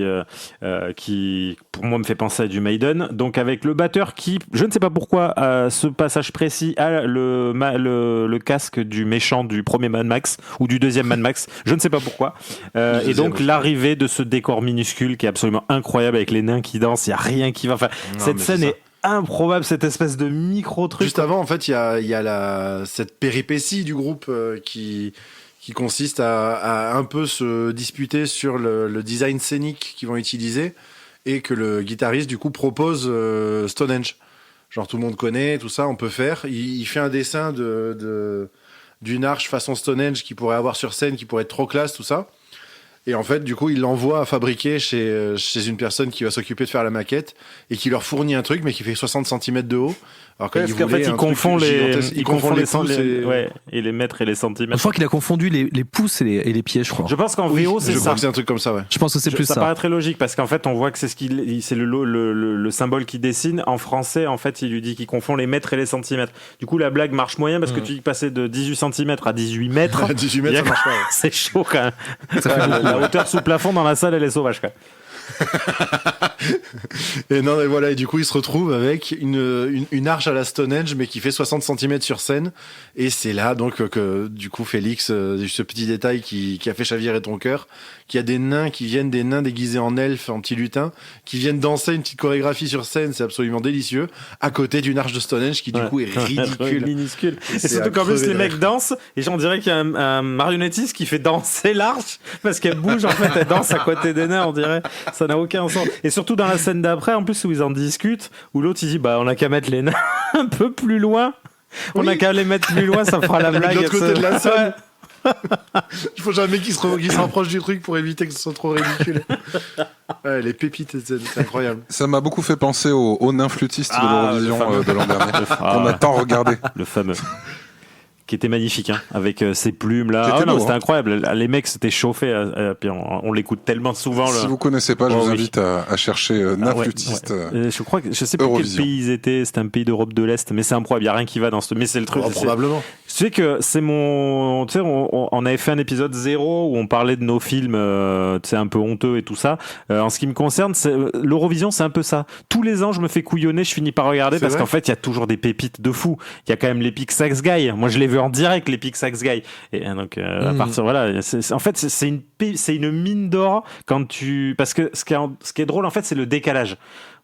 qui pour moi me fait penser à du Maiden. Donc avec le batteur qui, je ne sais pas pourquoi, à ce passage précis, a le casque du méchant du premier Mad Max ou du deuxième Mad Max. Je ne sais pas pourquoi. Et donc l'arrivée de ce décor minuscule qui est absolument incroyable avec les nains qui dansent. Il y a rien qui va. Enfin, cette scène est improbable, cette espèce de micro-truc. Juste avant, en fait, il y a cette péripétie du groupe qui consiste à un peu se disputer sur le design scénique qu'ils vont utiliser et que le guitariste, du coup, propose Stonehenge. Genre, tout le monde connaît, tout ça, on peut faire. Il fait un dessin d'une arche façon Stonehenge qu'il pourrait avoir sur scène, qui pourrait être trop classe, tout ça. Et en fait, du coup, il l'envoie à fabriquer chez une personne qui va s'occuper de faire la maquette et qui leur fournit un truc, mais qui fait 60 cm de haut. Alors parce qu'en fait, il confond les pouces et les mètres et les centimètres. Je crois qu'il a confondu les pouces et les pieds, je crois. Je pense qu'en VO, c'est ça. Je crois que c'est un truc comme ça, ouais. Je pense que c'est plus ça. Ça paraît très logique parce qu'en fait, on voit que c'est le symbole qui dessine. En français, en fait, il lui dit qu'il confond les mètres et les centimètres. Du coup, la blague marche moyen parce que tu dis passer de 18 cm à 18 mètres. 18 mètres, ça marche pas. C'est chaud quand même. La hauteur sous plafond dans la salle, elle est sauvage quand même. Et non, et voilà, et du coup, il se retrouve avec une arche à la Stonehenge, mais qui fait 60 cm sur scène. Et c'est là, donc, que, du coup, Félix, ce petit détail qui a fait chavirer ton cœur, qu'il y a des nains déguisés en elfes, en petits lutins, qui viennent danser une petite chorégraphie sur scène, c'est absolument délicieux, à côté d'une arche de Stonehenge qui, du coup, est ridicule. Minuscule. Et surtout qu'en plus, les mecs dansent, et j'en dirais qu'il y a un marionnettiste qui fait danser l'arche, parce qu'elle bouge, en fait, elle danse à côté des nains, on dirait. Ça n'a aucun sens. Et surtout dans la scène d'après, en plus, où ils en discutent, où l'autre il dit bah on a qu'à mettre les nains un peu plus loin. On a qu'à les mettre plus loin, ça fera la blague. De l'autre côté de la scène. Il faut jamais qu'ils se rapprochent du truc pour éviter que ce soit trop ridicule. Ouais, les pépites, c'est incroyable. Ça m'a beaucoup fait penser au nain flûtiste de l'Eurovision de l'an dernier. On a tant regardé. Le fameux. Qui était magnifique, hein, avec ses plumes là. C'était incroyable. Les mecs s'étaient chauffés. Puis on l'écoute tellement souvent. Si vous connaissez pas, je vous invite à chercher nain flûtiste. Je crois que je sais plus quel pays ils étaient. C'était un pays d'Europe de l'Est, mais c'est improbable. Il y a rien qui va dans ce. Mais c'est le truc. Probablement. Tu sais que c'est mon. Tu sais, on avait fait un épisode 0 où on parlait de nos films, tu sais, un peu honteux et tout ça. En ce qui me concerne, l'Eurovision, c'est un peu ça. Tous les ans, je me fais couillonner, je finis par regarder parce qu'en fait, il y a toujours des pépites de fou. Il y a quand même l'Epic Sax Guy. Moi, je l'ai vu en direct, l'Epic Sax Guy. Et donc, à partir, voilà, en fait, c'est une mine d'or quand parce que ce qui est drôle, en fait, c'est le décalage.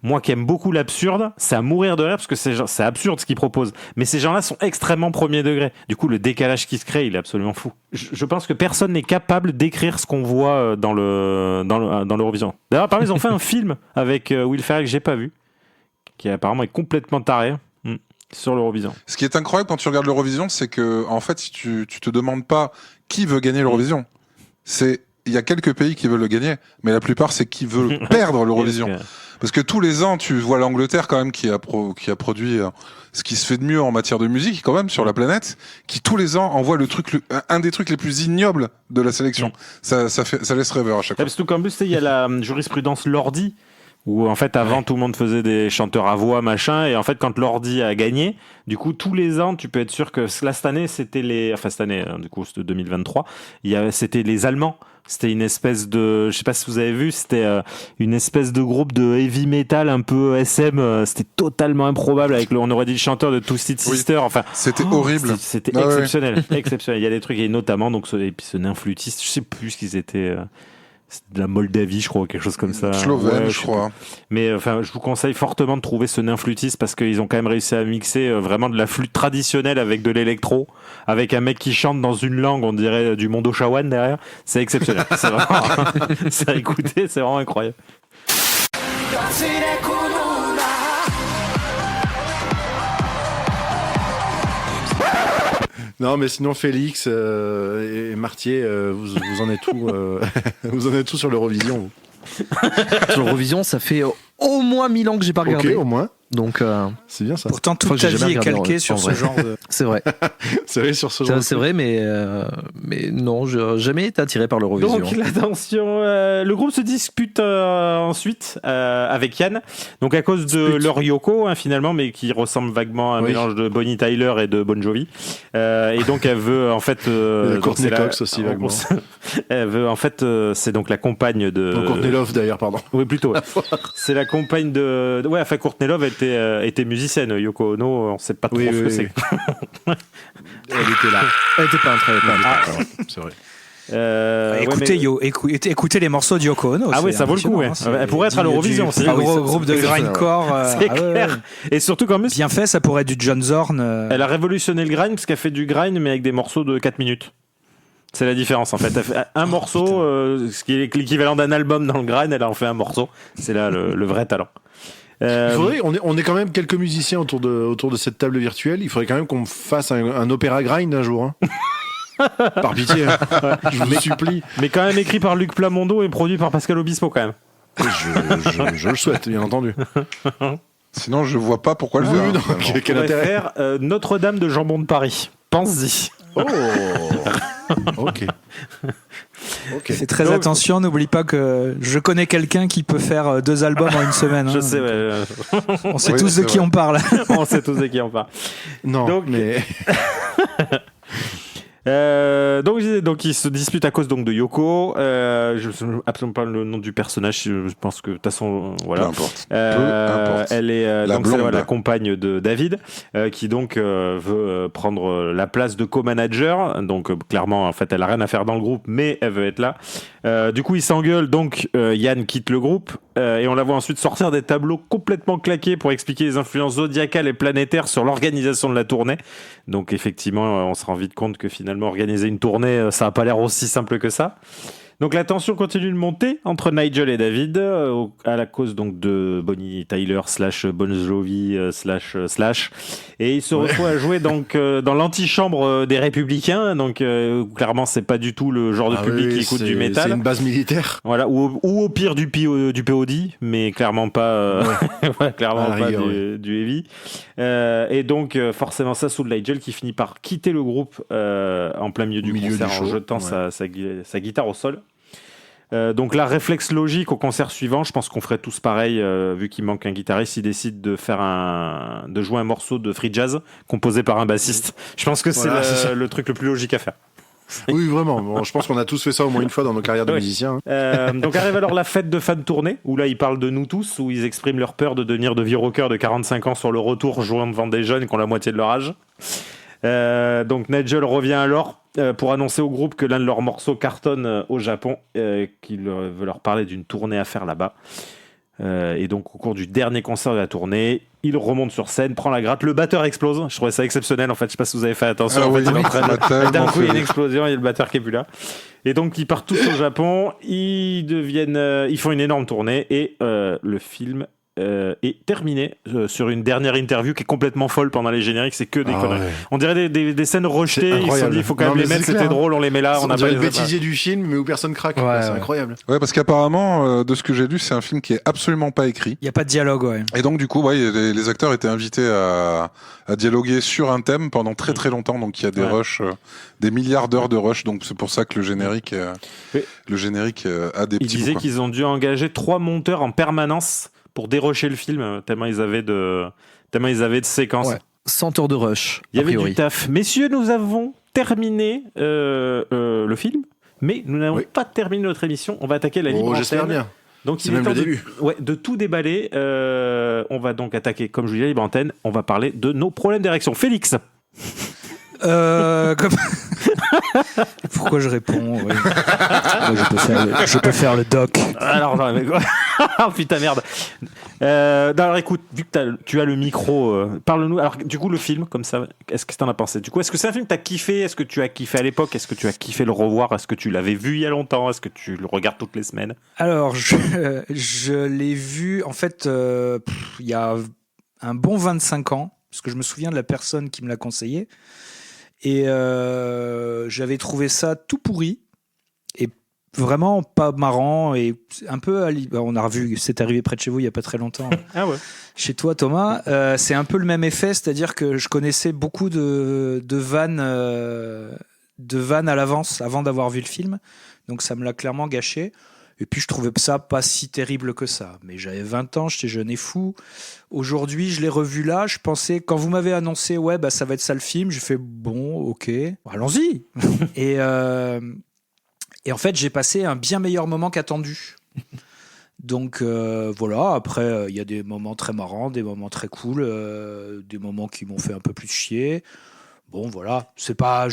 Moi qui aime beaucoup l'absurde, c'est à mourir de rire parce que c'est absurde ce qu'ils proposent. Mais ces gens-là sont extrêmement premier degré. Du coup, le décalage qui se crée, il est absolument fou. Je pense que personne n'est capable d'écrire ce qu'on voit dans l'Eurovision. D'ailleurs, apparemment, ils ont fait un film avec Will Ferrell que j'ai pas vu, qui apparemment est complètement taré. Sur l'Eurovision. Ce qui est incroyable quand tu regardes l'Eurovision, c'est que en fait, si tu te demandes pas qui veut gagner l'Eurovision, il y a quelques pays qui veulent le gagner, mais la plupart c'est qui veut perdre l'Eurovision. Parce que tous les ans, tu vois l'Angleterre quand même qui a produit ce qui se fait de mieux en matière de musique quand même sur la planète, qui tous les ans envoie un des trucs les plus ignobles de la sélection. Ça laisse rêveur à chaque fois. Parce que comme plus, il y a la jurisprudence Lordi. Où en fait avant tout le monde faisait des chanteurs à voix machin, et en fait quand Lordi a gagné, du coup tous les ans tu peux être sûr que là cette année c'était cette année du coup c'était 2023, c'était les Allemands. C'était une espèce de, je sais pas si vous avez vu, c'était une espèce de groupe de heavy metal un peu SM. C'était totalement improbable on aurait dit le chanteur de Twisted Sister. Enfin, c'était horrible. C'était exceptionnel, exceptionnel. Il y a des trucs, et notamment donc et puis ce nain flûtiste, je sais plus ce qu'ils étaient. De la Moldavie, je crois, quelque chose comme ça. Slovène, je crois. Mais enfin, je vous conseille fortement de trouver ce nain flûtiste parce qu'ils ont quand même réussi à mixer vraiment de la flûte traditionnelle avec de l'électro, avec un mec qui chante dans une langue, on dirait du Mondo Shawan derrière. C'est exceptionnel. C'est vraiment, ça à écouter, c'est vraiment incroyable. Non, mais sinon, Félix et Martier, vous en êtes où vous en êtes où sur l'Eurovision? Sur l'Eurovision, ça fait au moins 1000 ans que j'ai pas regardé. Ok, au moins. Donc, c'est bien ça. Pourtant, toute ta vie est calquée sur ce genre de. C'est vrai. C'est vrai sur ce genre. C'est vrai, mais non, j'ai jamais été attiré par l'Eurovision. Donc attention, le groupe se dispute ensuite avec Yann. Donc à cause de leur Yoko finalement, mais qui ressemble vaguement à un mélange de Bonnie Tyler et de Bon Jovi. Et donc elle veut en fait. Courtney Cox aussi vaguement. Elle veut en fait, c'est donc la compagne de. Courtney Love d'ailleurs, pardon. Oui plutôt. Ouais. C'est la compagne de. Ouais, enfin Courtney Love était musicienne. Yoko Ono, on sait pas trop ce que c'est. Elle était là. Elle était pas entrée. C'est vrai. Écoutez les morceaux de Yoko Ono. Ah oui, ça vaut le coup. Ouais. Elle pourrait être à l'Eurovision. C'est un gros groupe de grindcore. C'est clair. Et surtout quand même. Bien fait, ça pourrait être du John Zorn. Elle a révolutionné le grind parce qu'elle fait du grind mais avec des morceaux de 4 minutes. C'est la différence en fait. Elle fait un morceau, ce qui est l'équivalent d'un album dans le grind, elle en fait un morceau. C'est là le vrai talent. On est quand même quelques musiciens autour de cette table virtuelle. Il faudrait quand même qu'on fasse un opéra grind un jour. Hein. Par pitié, hein. Je vous supplie. Mais quand même écrit par Luc Plamondon et produit par Pascal Obispo quand même. Je le souhaite, bien entendu. Sinon, je vois pas pourquoi le faire. Quel intérêt faire Notre-Dame de Jambon de Paris. Pense-y. Oh. Ok. Fais très attention, n'oublie pas que je connais quelqu'un qui peut faire 2 albums en une semaine. Je sais, on sait tous de qui on parle. On sait tous de qui on parle. Non, donc, mais... donc ils se disputent à cause donc de Yoko. Je ne sais absolument pas le nom du personnage. Je pense que de toute façon, voilà. Peu importe. Elle est la donc c'est la compagne de David, qui donc veut prendre la place de co-manager. Donc clairement, en fait, elle a rien à faire dans le groupe, mais elle veut être là. Du coup, ils s'engueulent. Donc Yann quitte le groupe et on la voit ensuite sortir des tableaux complètement claqués pour expliquer les influences zodiacales et planétaires sur l'organisation de la tournée. Donc effectivement, on se rend vite compte que finalement organiser une tournée, ça n'a pas l'air aussi simple que ça. Donc la tension continue de monter entre Nigel et David à la cause donc de Bonnie Tyler / Bon Jovi / et ils se retrouvent à jouer donc dans l'antichambre des Républicains, donc clairement c'est pas du tout le genre de public qui écoute du métal. C'est une base militaire. Voilà, ou au pire du POD, mais clairement pas du heavy. Et donc forcément ça saoule Nigel qui finit par quitter le groupe en plein milieu du concert en jetant sa guitare au sol. Donc là, réflexe logique au concert suivant, je pense qu'on ferait tous pareil, vu qu'il manque un guitariste, il décide de jouer un morceau de free jazz composé par un bassiste. Je pense que c'est le truc le plus logique à faire. Oui, vraiment. Bon, je pense qu'on a tous fait ça au moins une fois dans nos carrières de musiciens. Donc arrive alors la fête de fin de tournée, où là ils parlent de nous tous, où ils expriment leur peur de devenir de vieux rockers de 45 ans sur le retour, jouant devant des jeunes qui ont la moitié de leur âge. Donc Nigel revient alors pour annoncer au groupe que l'un de leurs morceaux cartonne au Japon, qu'il veut leur parler d'une tournée à faire là-bas. Et donc au cours du dernier concert de la tournée, il remonte sur scène, prend la gratte, le batteur explose. Je trouvais ça exceptionnel en fait, je sais pas si vous avez fait attention. Oui, d'un coup il y a une explosion, il y a le batteur qui est plus là. Et donc ils partent tous au Japon, ils font une énorme tournée et le film est terminé sur une dernière interview qui est complètement folle pendant les génériques, c'est que des conneries. Ouais. On dirait des scènes rejetées, ils se sont dit il faut quand même les mettre, c'était drôle, on les met là. On a pas le bêtisier du film, mais où personne craque, c'est incroyable. Ouais, parce qu'apparemment, de ce que j'ai lu, c'est un film qui est absolument pas écrit. Il y a pas de dialogue, ouais. Et donc du coup, les acteurs étaient invités à dialoguer sur un thème pendant très très longtemps, donc il y a des rushs, des milliards d'heures de rush, donc c'est pour ça que le générique a des petits. Ils disaient qu'ils ont dû engager 3 monteurs en permanence pour dérocher le film, tellement ils avaient de séquences. Ouais. 100 heures de rush. Il y avait du taf. Messieurs, nous avons terminé le film, mais nous n'avons pas terminé notre émission. On va attaquer la libre antenne. J'espère bien. Donc c'est même le début. De tout déballer. On va donc attaquer, comme je vous dis, la libre antenne. On va parler de nos problèmes d'érection. Félix. Pourquoi je réponds je peux faire le doc. Alors, non, mais quoi. Oh putain, merde. Alors écoute, vu que tu as le micro, parle-nous. Alors du coup, le film, comme ça, qu'est-ce que t'en as pensé? Du coup, est-ce que c'est un film que t'as kiffé? Est-ce que tu as kiffé à l'époque? Est-ce que tu as kiffé le revoir? Est-ce que tu l'avais vu il y a longtemps? Est-ce que tu le regardes toutes les semaines? Alors, je l'ai vu, en fait, il y a un bon 25 ans, parce que je me souviens de la personne qui me l'a conseillé. Et j'avais trouvé ça tout pourri. Et vraiment pas marrant et un peu on a revu, c'est arrivé près de chez vous il y a pas très longtemps. Ah ouais. Chez toi Thomas, c'est un peu le même effet, c'est-à-dire que je connaissais beaucoup de vannes à l'avance avant d'avoir vu le film, donc ça me l'a clairement gâché. Et puis je trouvais ça pas si terrible que ça, mais j'avais 20 ans, j'étais jeune et fou. Aujourd'hui, je l'ai revu là, je pensais, quand vous m'avez annoncé ouais bah ça va être ça le film, j'ai fait bon, ok, allons-y. Et en fait, j'ai passé un bien meilleur moment qu'attendu. Donc voilà, après, il y a des moments très marrants, des moments très cool, des moments qui m'ont fait un peu plus chier. Bon, voilà, c'est pas...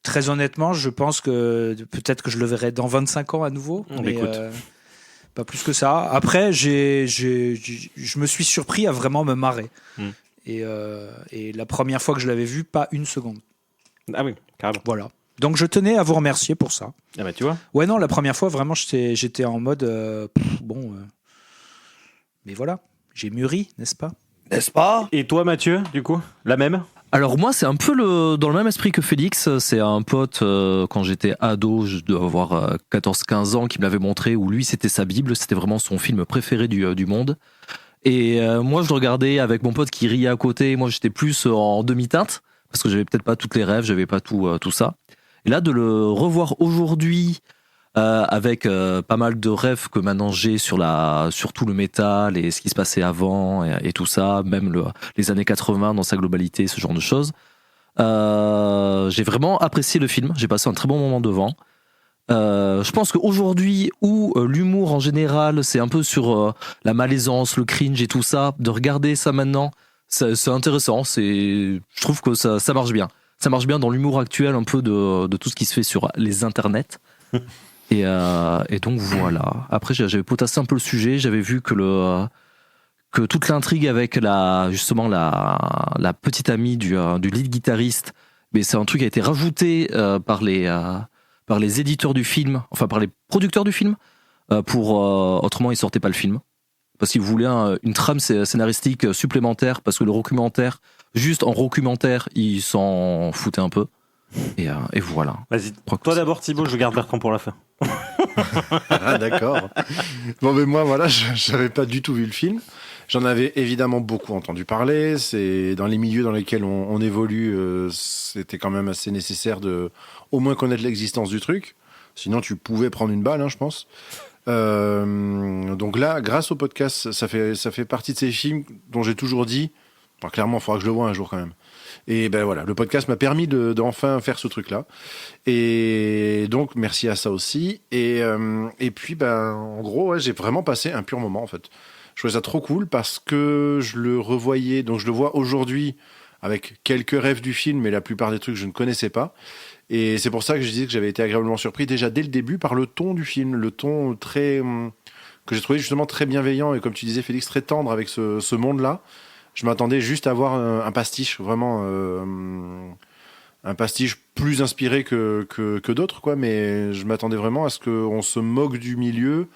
Très honnêtement, je pense que peut-être que je le verrai dans 25 ans à nouveau, mais pas plus que ça. Après, je me suis surpris à vraiment me marrer. Et la première fois que je l'avais vu, pas une seconde. Ah oui, carrément. Voilà. Donc je tenais à vous remercier pour ça. Ah bah tu vois. Ouais, non, la première fois, vraiment, j'étais en mode... mais voilà, j'ai mûri, n'est-ce pas ? N'est-ce pas ? Et toi Mathieu, du coup, la même ? Alors moi, c'est un peu dans le même esprit que Félix. C'est un pote, quand j'étais ado, je dois avoir 14-15 ans, qui me l'avait montré, où lui, c'était sa Bible, c'était vraiment son film préféré du monde. Et moi, je le regardais avec mon pote qui riait à côté. Moi, j'étais plus en demi-teinte, parce que j'avais peut-être pas toutes les rêves, j'avais pas tout ça. Et là, de le revoir aujourd'hui, avec pas mal de rêves que maintenant j'ai sur tout le métal et ce qui se passait avant et tout ça, même les années 80 dans sa globalité, ce genre de choses. J'ai vraiment apprécié le film, j'ai passé un très bon moment devant. Je pense qu'aujourd'hui, où l'humour en général, c'est un peu sur la malaisance, le cringe et tout ça, de regarder ça maintenant, c'est intéressant, je trouve que ça marche bien. Ça marche bien dans l'humour actuel, un peu de tout ce qui se fait sur les internets. Et donc voilà. Après, j'avais potassé un peu le sujet. J'avais vu que toute l'intrigue avec la petite amie du lead guitariste, mais c'est un truc qui a été rajouté par les éditeurs du film, enfin par les producteurs du film, autrement ils sortaient pas le film. Parce qu'ils voulaient une trame scénaristique supplémentaire, parce que le documentaire, juste en documentaire, ils s'en foutaient un peu. Et voilà. Vas-y, toi d'abord Thibaut, je garde Bertrand pour la fin. Ah, d'accord. Bon, mais moi, voilà, je n'avais pas du tout vu le film. J'en avais évidemment beaucoup entendu parler. C'est dans les milieux dans lesquels on évolue, c'était quand même assez nécessaire de au moins connaître l'existence du truc. Sinon, tu pouvais prendre une balle, hein, je pense. Donc là, grâce au podcast, ça fait partie de ces films dont j'ai toujours dit, enfin, clairement, il faudra que je le voie un jour quand même. Et ben voilà, le podcast m'a permis d'enfin faire ce truc-là. Et donc, merci à ça aussi. Et puis, ben, en gros, ouais, j'ai vraiment passé un pur moment, en fait. Je trouvais ça trop cool parce que je le revoyais, donc je le vois aujourd'hui avec quelques rêves du film, mais la plupart des trucs, je ne connaissais pas. Et c'est pour ça que je disais que j'avais été agréablement surpris déjà dès le début par le ton du film, le ton que j'ai trouvé justement très bienveillant et comme tu disais, Félix, très tendre avec ce monde-là. Je m'attendais juste à voir un pastiche, vraiment un pastiche plus inspiré que d'autres, quoi. Mais je m'attendais vraiment à ce qu'on se moque du milieu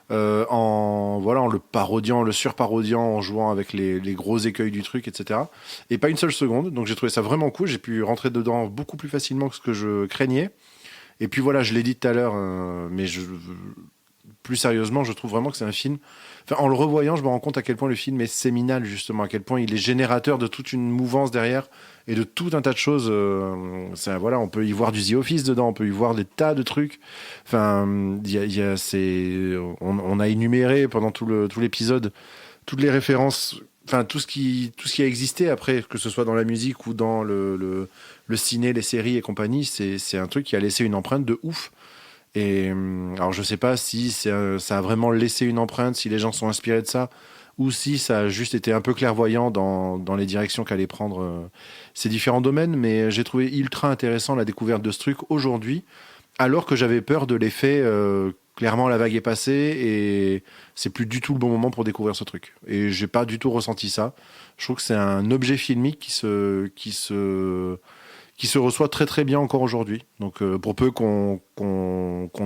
en le parodiant, le surparodiant, en jouant avec les gros écueils du truc, etc. Et pas une seule seconde. Donc j'ai trouvé ça vraiment cool. J'ai pu rentrer dedans beaucoup plus facilement que ce que je craignais. Et puis voilà, je l'ai dit tout à l'heure, mais plus sérieusement, je trouve vraiment que c'est un film. Enfin, en le revoyant, je me rends compte à quel point le film est séminal, justement, à quel point il est générateur de toute une mouvance derrière et de tout un tas de choses. On peut y voir du The Office dedans, on peut y voir des tas de trucs. Enfin, on a énuméré pendant tout l'épisode toutes les références, enfin tout ce qui a existé après, que ce soit dans la musique ou dans le ciné, les séries et compagnie. C'est un truc qui a laissé une empreinte de ouf. Et alors je sais pas si ça a vraiment laissé une empreinte, si les gens sont inspirés de ça, ou si ça a juste été un peu clairvoyant dans les directions qu'allaient prendre ces différents domaines. Mais j'ai trouvé ultra intéressant la découverte de ce truc aujourd'hui, alors que j'avais peur de l'effet clairement la vague est passée et c'est plus du tout le bon moment pour découvrir ce truc. Et j'ai pas du tout ressenti ça. Je trouve que c'est un objet filmique qui se reçoit très très bien encore aujourd'hui. Donc pour peu qu'on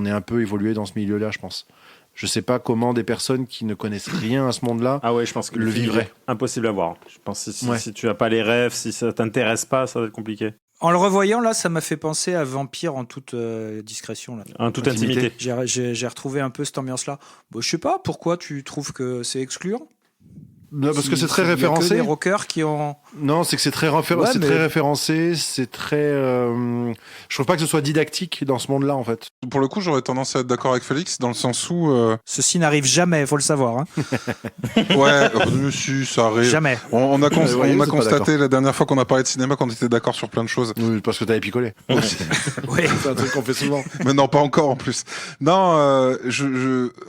ait un peu évolué dans ce milieu-là, je pense. Je sais pas comment des personnes qui ne connaissent rien à ce monde-là je pense que le vivraient. Impossible à voir. Je pense que si tu n'as pas les rêves, si ça t'intéresse pas, ça va être compliqué. En le revoyant, là, ça m'a fait penser à Vampire en toute discrétion. Là. En toute intimité. J'ai retrouvé un peu cette ambiance-là. Bon, je sais pas, pourquoi tu trouves que c'est excluant ? Non, parce que c'est très référencé. Il y a que des rockers qui ont... Non, c'est que c'est très, très référencé, c'est très... Je trouve pas que ce soit didactique dans ce monde-là, en fait. Pour le coup, j'aurais tendance à être d'accord avec Félix, dans le sens où... Ceci n'arrive jamais, faut le savoir. Hein. Ouais, si, ça arrive. Jamais. On a constaté la dernière fois qu'on a parlé de cinéma qu'on était d'accord sur plein de choses. Oui, parce que t'avais picolé. Oui. C'est un truc qu'on fait souvent. Mais non, pas encore en plus. Non,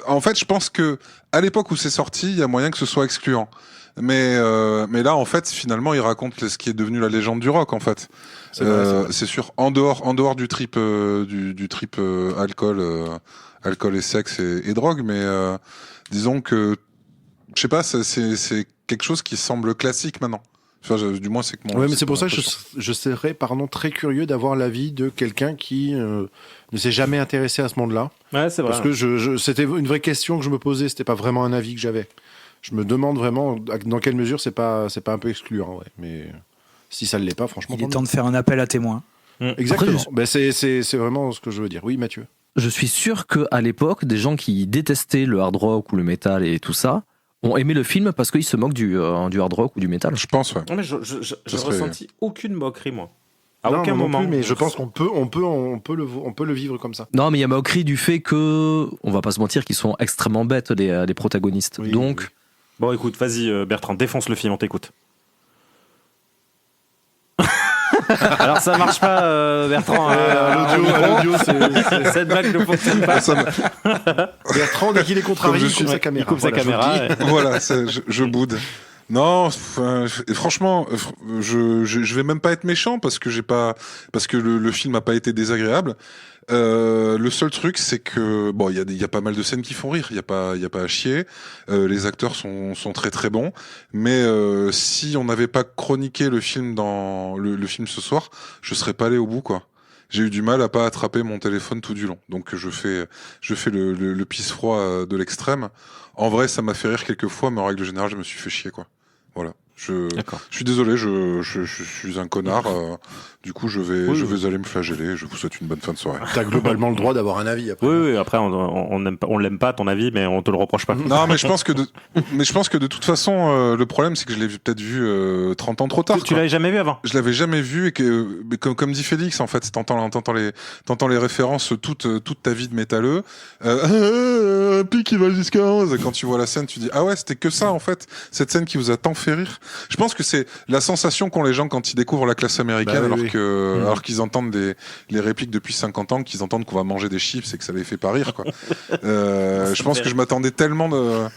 en fait, je pense que à l'époque où c'est sorti, il y a moyen que ce soit excluant. Mais là, en fait, finalement, il raconte ce qui est devenu la légende du rock, en fait. C'est vrai. C'est sûr. En dehors du trip, du trip alcool et sexe et drogue, mais disons que, je sais pas, c'est quelque chose qui semble classique maintenant. Enfin, du moins, c'est que Oui, mais c'est pour ça que je serais, très curieux d'avoir l'avis de quelqu'un qui ne s'est jamais intéressé à ce monde-là. Ouais, c'est vrai. Parce que c'était une vraie question que je me posais, c'était pas vraiment un avis que j'avais. Je me demande vraiment dans quelle mesure c'est pas un peu excluant, ouais. Mais si ça ne l'est pas, franchement. Il est temps de faire un appel à témoins. Exactement. Après, c'est vraiment ce que je veux dire. Oui, Mathieu. Je suis sûr qu'à l'époque, des gens qui détestaient le hard rock ou le métal et tout ça ont aimé le film parce qu'ils se moquent du hard rock ou du métal. Je pense, ouais. Non, mais je ressenti aucune moquerie, moi. À Non, aucun moment. Plus, mais je pense qu'on peut le vivre comme ça. Non, mais il y a moquerie du fait que, on va pas se mentir, qu'ils sont extrêmement bêtes, les protagonistes. Oui, donc. Oui. Bon, écoute, vas-y, Bertrand, défonce le film, on t'écoute. Alors, ça marche pas, Bertrand. L'audio, c'est... Cette vague ne fonctionne pas. Bertrand, dès qu'il est contrarié, il coupe sa caméra. Il coupe sa caméra. Voilà, je boude. Non, franchement, je vais même pas être méchant parce que le film a pas été désagréable. Le seul truc, c'est que bon, il y a pas mal de scènes qui font rire. Il y a pas à chier. Les acteurs sont très très bons. Mais si on n'avait pas chroniqué le film dans le film ce soir, je serais pas allé au bout, quoi. J'ai eu du mal à pas attraper mon téléphone tout du long. Donc je fais le pisse froid de l'extrême. En vrai, ça m'a fait rire quelques fois, mais en règle générale, je me suis fait chier, quoi. Voilà. Je suis désolé, je suis un connard. Du coup, je vais aller me flageller. Je vous souhaite une bonne fin de soirée. T'as globalement le droit d'avoir un avis. Après. Oui, après, on l'aime pas ton avis, mais on te le reproche pas. Non, mais je pense que de toute façon, le problème, c'est que je l'ai peut-être vu 30 ans trop tard. Tu l'avais jamais vu avant? Je l'avais jamais vu et que, comme dit Félix, en fait, t'entends les références toute ta vie de métalleux. Puis qui va jusqu'à 11. Quand tu vois la scène, tu dis, ah ouais, c'était que ça, en fait. Cette scène qui vous a tant fait rire. Je pense que c'est la sensation qu'ont les gens quand ils découvrent la classe américaine, alors qu'ils entendent les répliques depuis 50 ans, qu'ils entendent qu'on va manger des chips et que ça les fait pas rire, quoi. Je pense que je m'attendais tellement de...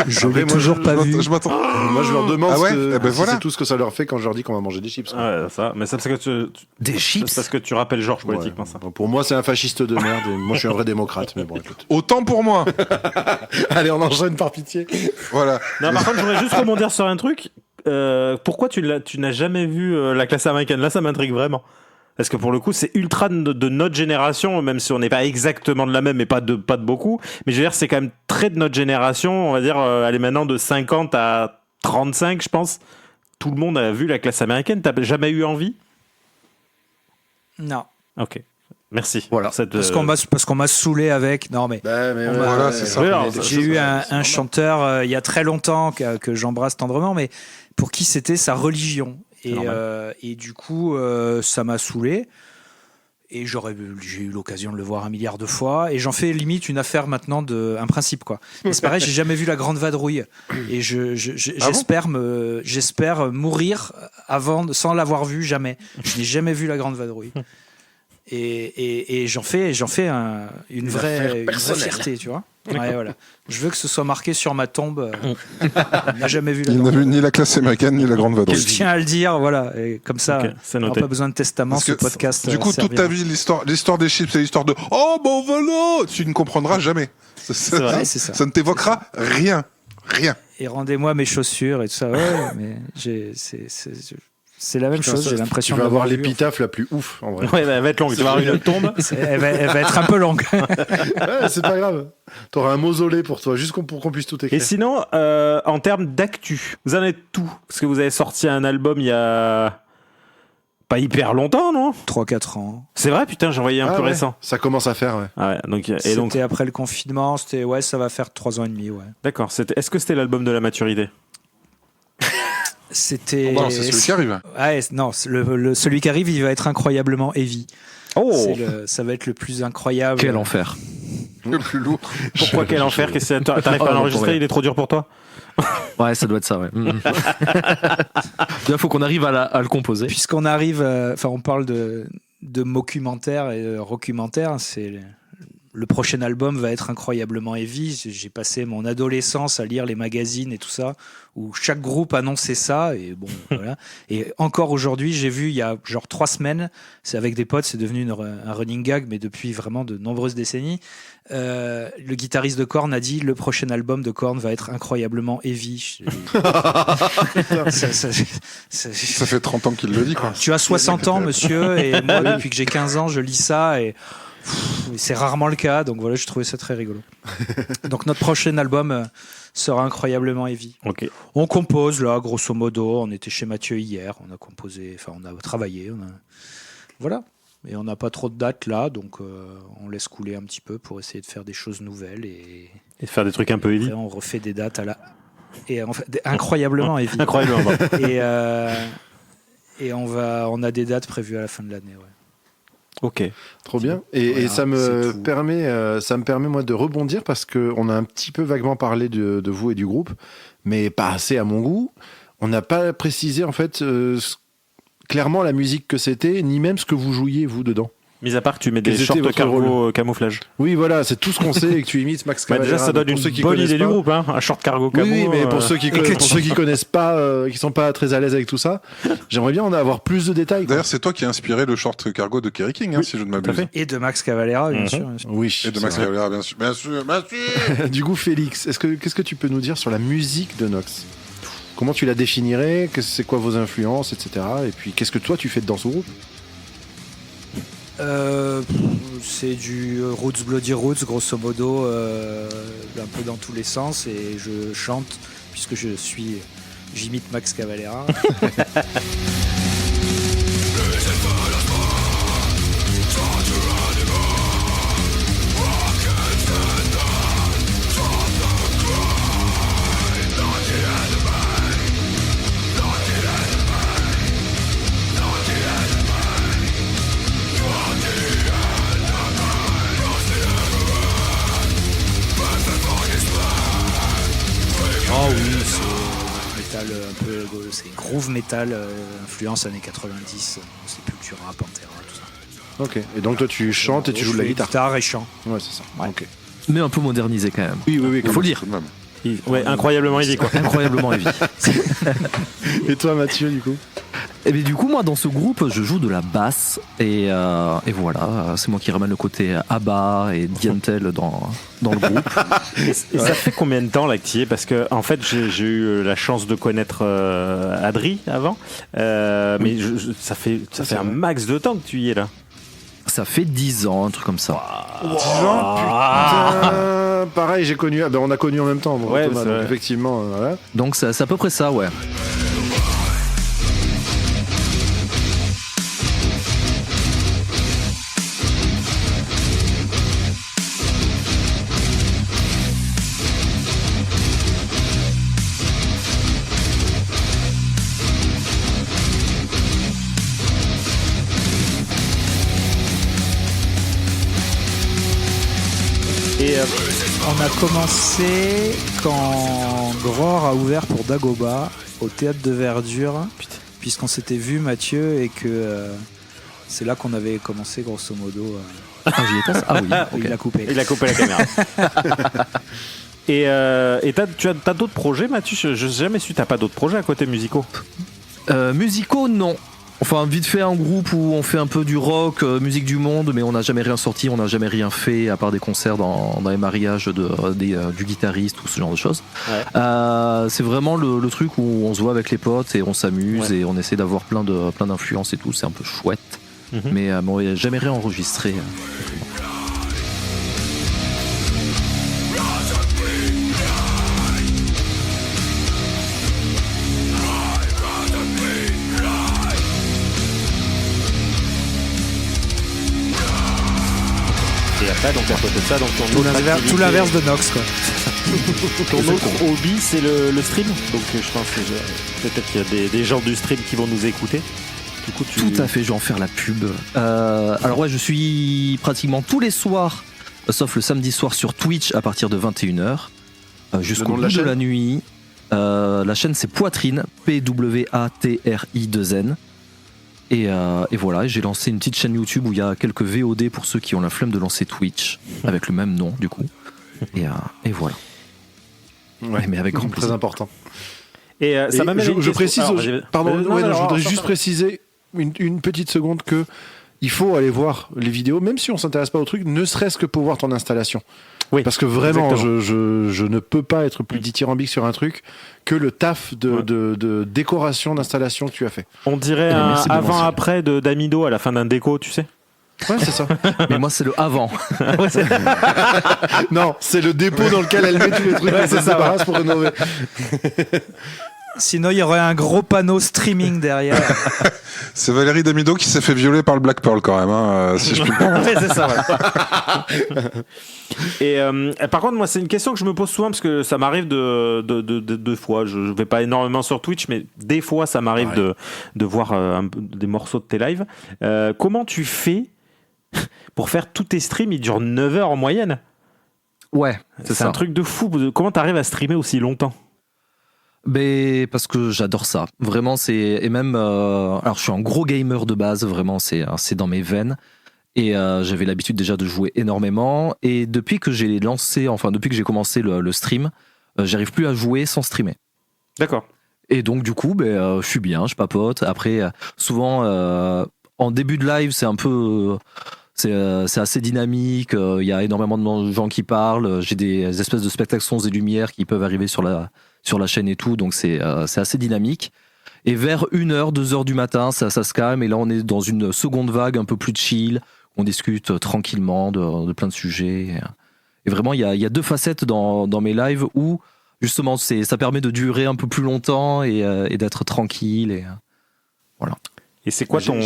Je l'ai toujours pas vu. Moi, je leur demande voilà. c'est tout ce que ça leur fait quand je leur dis qu'on va manger des chips. Ouais, ça. Mais ça, parce que des chips. C'est parce que tu rappelles Georges politiquement, ça. Pour moi, c'est un fasciste de merde. Et moi, je suis un vrai démocrate. Mais bon, écoute. Autant pour moi. Allez, on enchaîne par pitié. Voilà. Non, par contre, je voudrais juste rebondir sur un truc. Pourquoi tu n'as jamais vu la classe américaine? Là, ça m'intrigue vraiment. Parce que pour le coup, c'est ultra de notre génération, même si on n'est pas exactement de la même, et pas de beaucoup. Mais je veux dire, c'est quand même très de notre génération. On va dire, allez, maintenant de 50 à 35, je pense. Tout le monde a vu la classe américaine. T'as jamais eu envie? Non. Ok. Merci. Voilà. Parce qu'on m'a saoulé avec. Non, mais. Voilà, c'est ça. J'ai eu un chanteur il y a très longtemps que j'embrasse tendrement, mais pour qui c'était sa religion. Et du coup, ça m'a saoulé. Et j'ai eu l'occasion de le voir 1 milliard de fois. Et j'en fais limite une affaire maintenant, un principe, quoi. Mais c'est pareil, j'ai jamais vu La Grande Vadrouille. Et j'espère mourir sans l'avoir vu jamais. Je n'ai jamais vu La Grande Vadrouille. Et j'en fais une vraie fierté, tu vois. Ouais, voilà. Je veux que ce soit marqué sur ma tombe. Il n'a jamais vu il n'a vu ni la classe américaine ni la Grande Vadrouille. Je tiens à le dire, voilà. Et comme ça, on n'aura pas besoin de testament. Ce podcast. Du coup, toute ta vie, l'histoire des chips, c'est l'histoire de oh bon voilà. Tu ne comprendras jamais. C'est vrai, c'est ça. Ça ne t'évoquera rien. Et rendez-moi mes chaussures et tout ça. Ouais, mais c'est la même chose, j'ai l'impression. Tu vas avoir l'épitaphe la plus ouf, en vrai. Ouais, elle va être longue. Tu vas avoir une tombe. Elle va être un peu longue. Ouais, c'est pas grave. T'auras un mausolée pour toi, juste pour qu'on puisse tout écrire. Et sinon, en termes d'actu, vous en êtes tout. Parce que vous avez sorti un album il y a pas hyper longtemps, non ? 3-4 ans. C'est vrai, putain, j'en voyais un peu ouais. récent. Ça commence à faire, ouais. Ah ouais, donc, C'était après le confinement, ça va faire 3 ans et demi, ouais. D'accord, est-ce que c'était l'album de la maturité ? C'était... Non, c'est celui qui arrive. Ouais, non, celui qui arrive, il va être incroyablement heavy. Oh, ça va être le plus incroyable. Quel enfer. Le plus lourd. pourquoi quel enfer ? T'arrives pas à l'enregistrer, il est trop dur pour toi ? Ouais, ça doit être ça, ouais. Il faut qu'on arrive à le composer. Puisqu'on arrive, on parle de mockumentaire et rockumentaire, le prochain album va être incroyablement heavy. J'ai passé mon adolescence à lire les magazines et tout ça, où chaque groupe annonçait ça. Et bon, voilà. Et encore aujourd'hui, j'ai vu il y a genre 3 semaines, c'est avec des potes, c'est devenu un running gag, mais depuis vraiment de nombreuses décennies. Le guitariste de Korn a dit le prochain album de Korn va être incroyablement heavy. Ça fait 30 ans qu'il le dit, quoi. Tu as 60 ans, monsieur, et moi, depuis que j'ai 15 ans, je lis ça et c'est rarement le cas, donc voilà, je trouvais ça très rigolo. Donc notre prochain album sera incroyablement heavy. Ok. On compose là, grosso modo. On était chez Mathieu hier, on a composé, on a travaillé, voilà. Et on n'a pas trop de dates là, donc on laisse couler un petit peu pour essayer de faire des choses nouvelles et de faire des trucs un peu heavy. On refait des dates et en fait, incroyablement heavy. Incroyablement. Et on a des dates prévues à la fin de l'année. Ouais. Ok. Trop bien. Et ça me permet moi de rebondir parce que on a un petit peu vaguement parlé de vous et du groupe, mais pas assez à mon goût. On n'a pas précisé en fait clairement la musique que c'était, ni même ce que vous jouiez vous dedans. Mis à part que tu mets des shorts de cargo camouflage. Oui, voilà, c'est tout ce qu'on sait et que tu imites Max Cavalera. Déjà, ça donne une bonne idée du groupe, hein, un short cargo camo. Oui, mais pour ceux qui connaissent pas, qui sont pas très à l'aise avec tout ça, j'aimerais bien en avoir plus de détails. D'ailleurs, c'est toi qui as inspiré le short cargo de Kerry King, si je ne m'abuse. Et de Max Cavalera, bien sûr. Oui. Et de Max Cavalera, bien sûr. Du coup, Félix, qu'est-ce que tu peux nous dire sur la musique de Nox ? Comment tu la définirais ? C'est quoi vos influences, etc. Et puis, qu'est-ce que toi tu fais dans ce groupe ? C'est du Roots Bloody Roots, grosso modo, un peu dans tous les sens, et je chante puisque j'imite Max Cavalera. Oh oui, c'est métal un peu, c'est groove metal, influence années 90, Sepultura, Pantera, tout ça. Ok, et donc toi tu chantes et tu joues de la guitare et chant. Ouais, c'est ça. Ouais. Ok. Mais un peu modernisé quand même. Oui, il faut le dire. Ouais, incroyablement heavy, quoi. Incroyablement heavy. Et toi, Mathieu, du coup ? Et bien du coup, moi, dans ce groupe, je joue de la basse et voilà, c'est moi qui ramène le côté ABBA et Dientel dans le groupe. Et ça fait combien de temps là que tu y es ? Parce que en fait, j'ai eu la chance de connaître Adri avant, mais ça fait un max de temps que tu y es là. Ça fait 10 ans, un truc comme ça. 10 ans, putain. Pareil, j'ai connu. On a connu en même temps, moi, ouais, Thomas, donc effectivement. Voilà. Donc c'est à peu près ça, ouais. On a commencé quand Gror a ouvert pour Dagoba au Théâtre de Verdure, puisqu'on s'était vu, Mathieu, et que c'est là qu'on avait commencé grosso modo. J'y étais. Ah oui, okay. Il a coupé. Il a coupé la caméra. Et t'as d'autres projets, Mathieu ? Je n'ai jamais su, t'as pas d'autres projets à côté musicaux ? Musicaux, non. Enfin, vite fait un groupe où on fait un peu du rock, musique du monde, mais on n'a jamais rien sorti, on n'a jamais rien fait à part des concerts dans les mariages du guitariste ou ce genre de choses. Ouais. C'est vraiment le truc où on se voit avec les potes et on s'amuse et on essaie d'avoir plein d'influences et tout, c'est un peu chouette. Mais on n'a jamais rien enregistré. Ouais, donc à côté de ça, donc Tout l'inverse de Nox, quoi. Ton autre hobby, c'est le stream. Donc je pense que peut-être qu'il y a des gens du stream qui vont nous écouter. Du coup, Tout à fait, je vais en faire la pub. Alors ouais, je suis pratiquement tous les soirs, sauf le samedi soir sur Twitch à partir de 21h, jusqu'au bout de la nuit. La chaîne c'est Poitrine, P-W-A-T-R-I-2-N. Et voilà, j'ai lancé une petite chaîne YouTube où il y a quelques VOD pour ceux qui ont la flemme de lancer Twitch, avec le même nom du coup. Et voilà. Ouais, mais avec grand plaisir. Très important. Et ça m'amène je précise, je voudrais juste préciser une petite seconde que il faut aller voir les vidéos, même si on s'intéresse pas au truc, ne serait-ce que pour voir ton installation. Oui, parce que vraiment, je ne peux pas être plus dithyrambique sur un truc que le taf de décoration, d'installation que tu as fait. On dirait un avant-après d'Amido à la fin d'un déco, tu sais. Ouais, c'est ça. Mais moi, c'est le avant. Non, c'est le dépôt dans lequel elle met tous les trucs. Ouais, c'est ça, débarrasse pour rénover. Sinon, il y aurait un gros panneau streaming derrière. C'est Valérie Damido qui s'est fait violer par le Black Pearl quand même, hein, si je puis me permettre. Ouais, c'est ça. Ouais. Et par contre, moi, c'est une question que je me pose souvent parce que ça m'arrive de fois. Je vais pas énormément sur Twitch, mais des fois, ça m'arrive de voir des morceaux de tes lives. Comment tu fais pour faire tous tes streams? Ils durent 9 heures en moyenne. Ouais, c'est un truc de fou. Comment t'arrives à streamer aussi longtemps? Ben, parce que j'adore ça. Vraiment, et même. Alors, je suis un gros gamer de base, vraiment, c'est dans mes veines. Et j'avais l'habitude déjà de jouer énormément. Et depuis que j'ai commencé le stream, j'arrive plus à jouer sans streamer. D'accord. Et donc, du coup, je suis bien, je papote. Après, souvent, en début de live, c'est un peu. C'est assez dynamique, il y a énormément de gens qui parlent, j'ai des espèces de spectacles sons et lumières qui peuvent arriver sur la chaîne et tout, donc c'est assez dynamique. Et vers 1h, 2h du matin, ça se calme, et là on est dans une seconde vague un peu plus chill, on discute tranquillement de plein de sujets. Et vraiment, il y a deux facettes dans mes lives où justement ça permet de durer un peu plus longtemps et d'être tranquille, et voilà. Et c'est quoi ton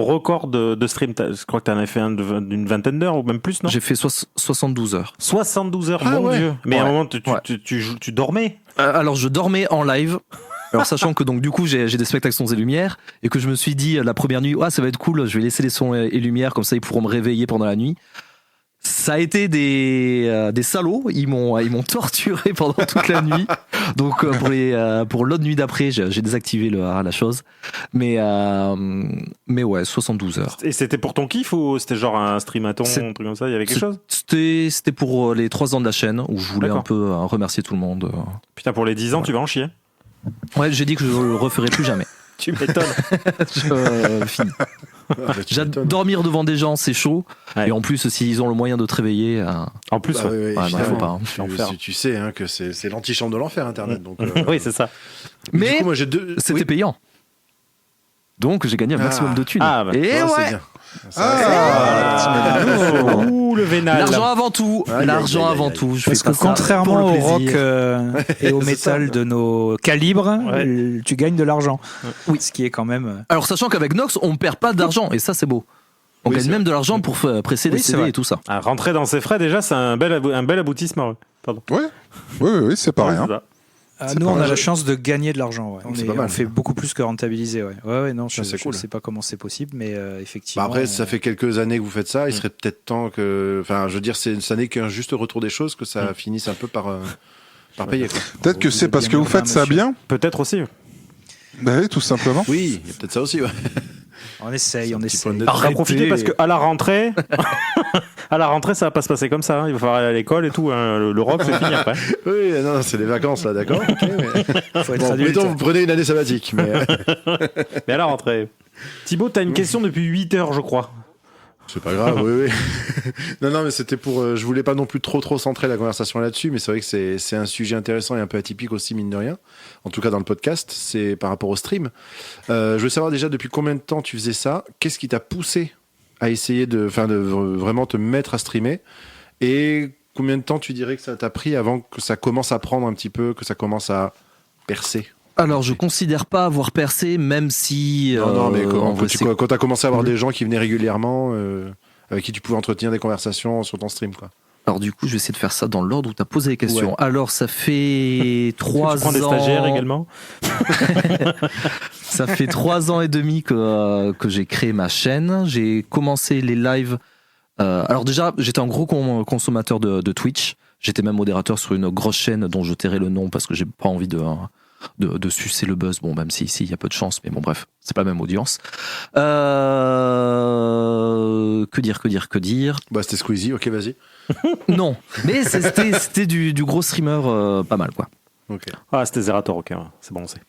record de stream? Je crois que tu en as fait d'une vingtaine d'heures ou même plus, non? J'ai fait 72 heures. 72 heures, mon Dieu. Mais à un moment, tu dormais? Alors, je dormais en live. Alors, sachant que donc du coup, j'ai des spectacles sons et lumières, et que je me suis dit la première nuit, ça va être cool, je vais laisser les sons et lumières, comme ça ils pourront me réveiller pendant la nuit. Ça a été des salauds, ils m'ont torturé pendant toute la nuit. Donc pour l'autre nuit d'après, j'ai désactivé la chose. Mais ouais, 72 heures. Et c'était pour ton kiff ou c'était genre un streamathon, un truc comme ça? Il y avait quelque chose? C'était pour les 3 ans de la chaîne, où je voulais un peu remercier tout le monde. Putain, pour les 10 ans, tu vas en chier. Ouais, j'ai dit que je le referai plus jamais. Tu m'étonnes. Fini. Dormir devant des gens, c'est chaud. Ouais. Et en plus, s'ils ont le moyen de te réveiller. En plus, faut pas. Tu sais que c'est l'antichambre de l'enfer, Internet. Donc, oui, c'est ça. Mais coup, moi, c'était payant. Donc, j'ai gagné un maximum de thunes. Et ouais. Le vénal. L'argent avant tout. L'argent avant tout. Parce que contrairement au rock et au métal de nos calibres, tu gagnes de l'argent. Oui. Ce qui est quand même. Alors, sachant qu'avec Nox, on perd pas d'argent, et ça, c'est beau. On gagne même de l'argent pour presser des CD et tout ça. Rentrer dans ses frais, déjà, c'est un bel aboutissement. Pardon. Oui, c'est pas rien. Nous, on a la chance de gagner de l'argent. Ouais. On fait beaucoup plus que rentabiliser. Ouais, non, je ne sais pas comment c'est possible, mais effectivement. Après, ça fait quelques années que vous faites ça. Il serait peut-être temps que. Enfin, je veux dire, ça n'est qu'un juste retour des choses, que ça finisse un peu par payer. Peut-être que c'est parce que vous faites ça bien. Peut-être aussi. Ben oui, tout simplement. Oui, il y a peut-être ça aussi. Ouais. On essaye. On va profiter parce qu'à la rentrée, ça va pas se passer comme ça. Il va falloir aller à l'école et tout. Le rock, c'est fini après. Oui, non, c'est les vacances là, d'accord. Okay, mais... Faut être adulte. Mettons, vous prenez une année sabbatique. Mais à la rentrée. Thibaut, t'as une question depuis 8 heures, je crois. C'est pas grave, oui. Non, mais c'était pour. Je voulais pas non plus trop centrer la conversation là-dessus, mais c'est vrai que c'est un sujet intéressant et un peu atypique aussi, mine de rien. En tout cas, dans le podcast, c'est par rapport au stream. Je veux savoir déjà depuis combien de temps tu faisais ça. Qu'est-ce qui t'a poussé à essayer de vraiment te mettre à streamer, et combien de temps tu dirais que ça t'a pris avant que ça commence à prendre un petit peu, que ça commence à percer? Alors, je considère pas avoir percé, même si. Non, mais quand t'as commencé à avoir des gens qui venaient régulièrement, avec qui tu pouvais entretenir des conversations sur ton stream, quoi. Alors du coup, je vais essayer de faire ça dans l'ordre où tu as posé les questions. Ouais. Alors, ça fait 3 ans... Tu prends des stagiaires également. Ça fait 3 ans et demi que j'ai créé ma chaîne. J'ai commencé les lives... alors déjà, j'étais un gros consommateur de Twitch. J'étais même modérateur sur une grosse chaîne dont je tairai le nom parce que j'ai pas envie de sucer le buzz. Bon, même si ici, il y a peu de chance. Mais bon, bref, c'est pas la même audience. Que dire Bah, c'était Squeezie, ok, vas-y. Non, mais c'était du gros streamer pas mal, quoi. Ok. Ah, c'était Zerator, ok, c'est bon, on sait.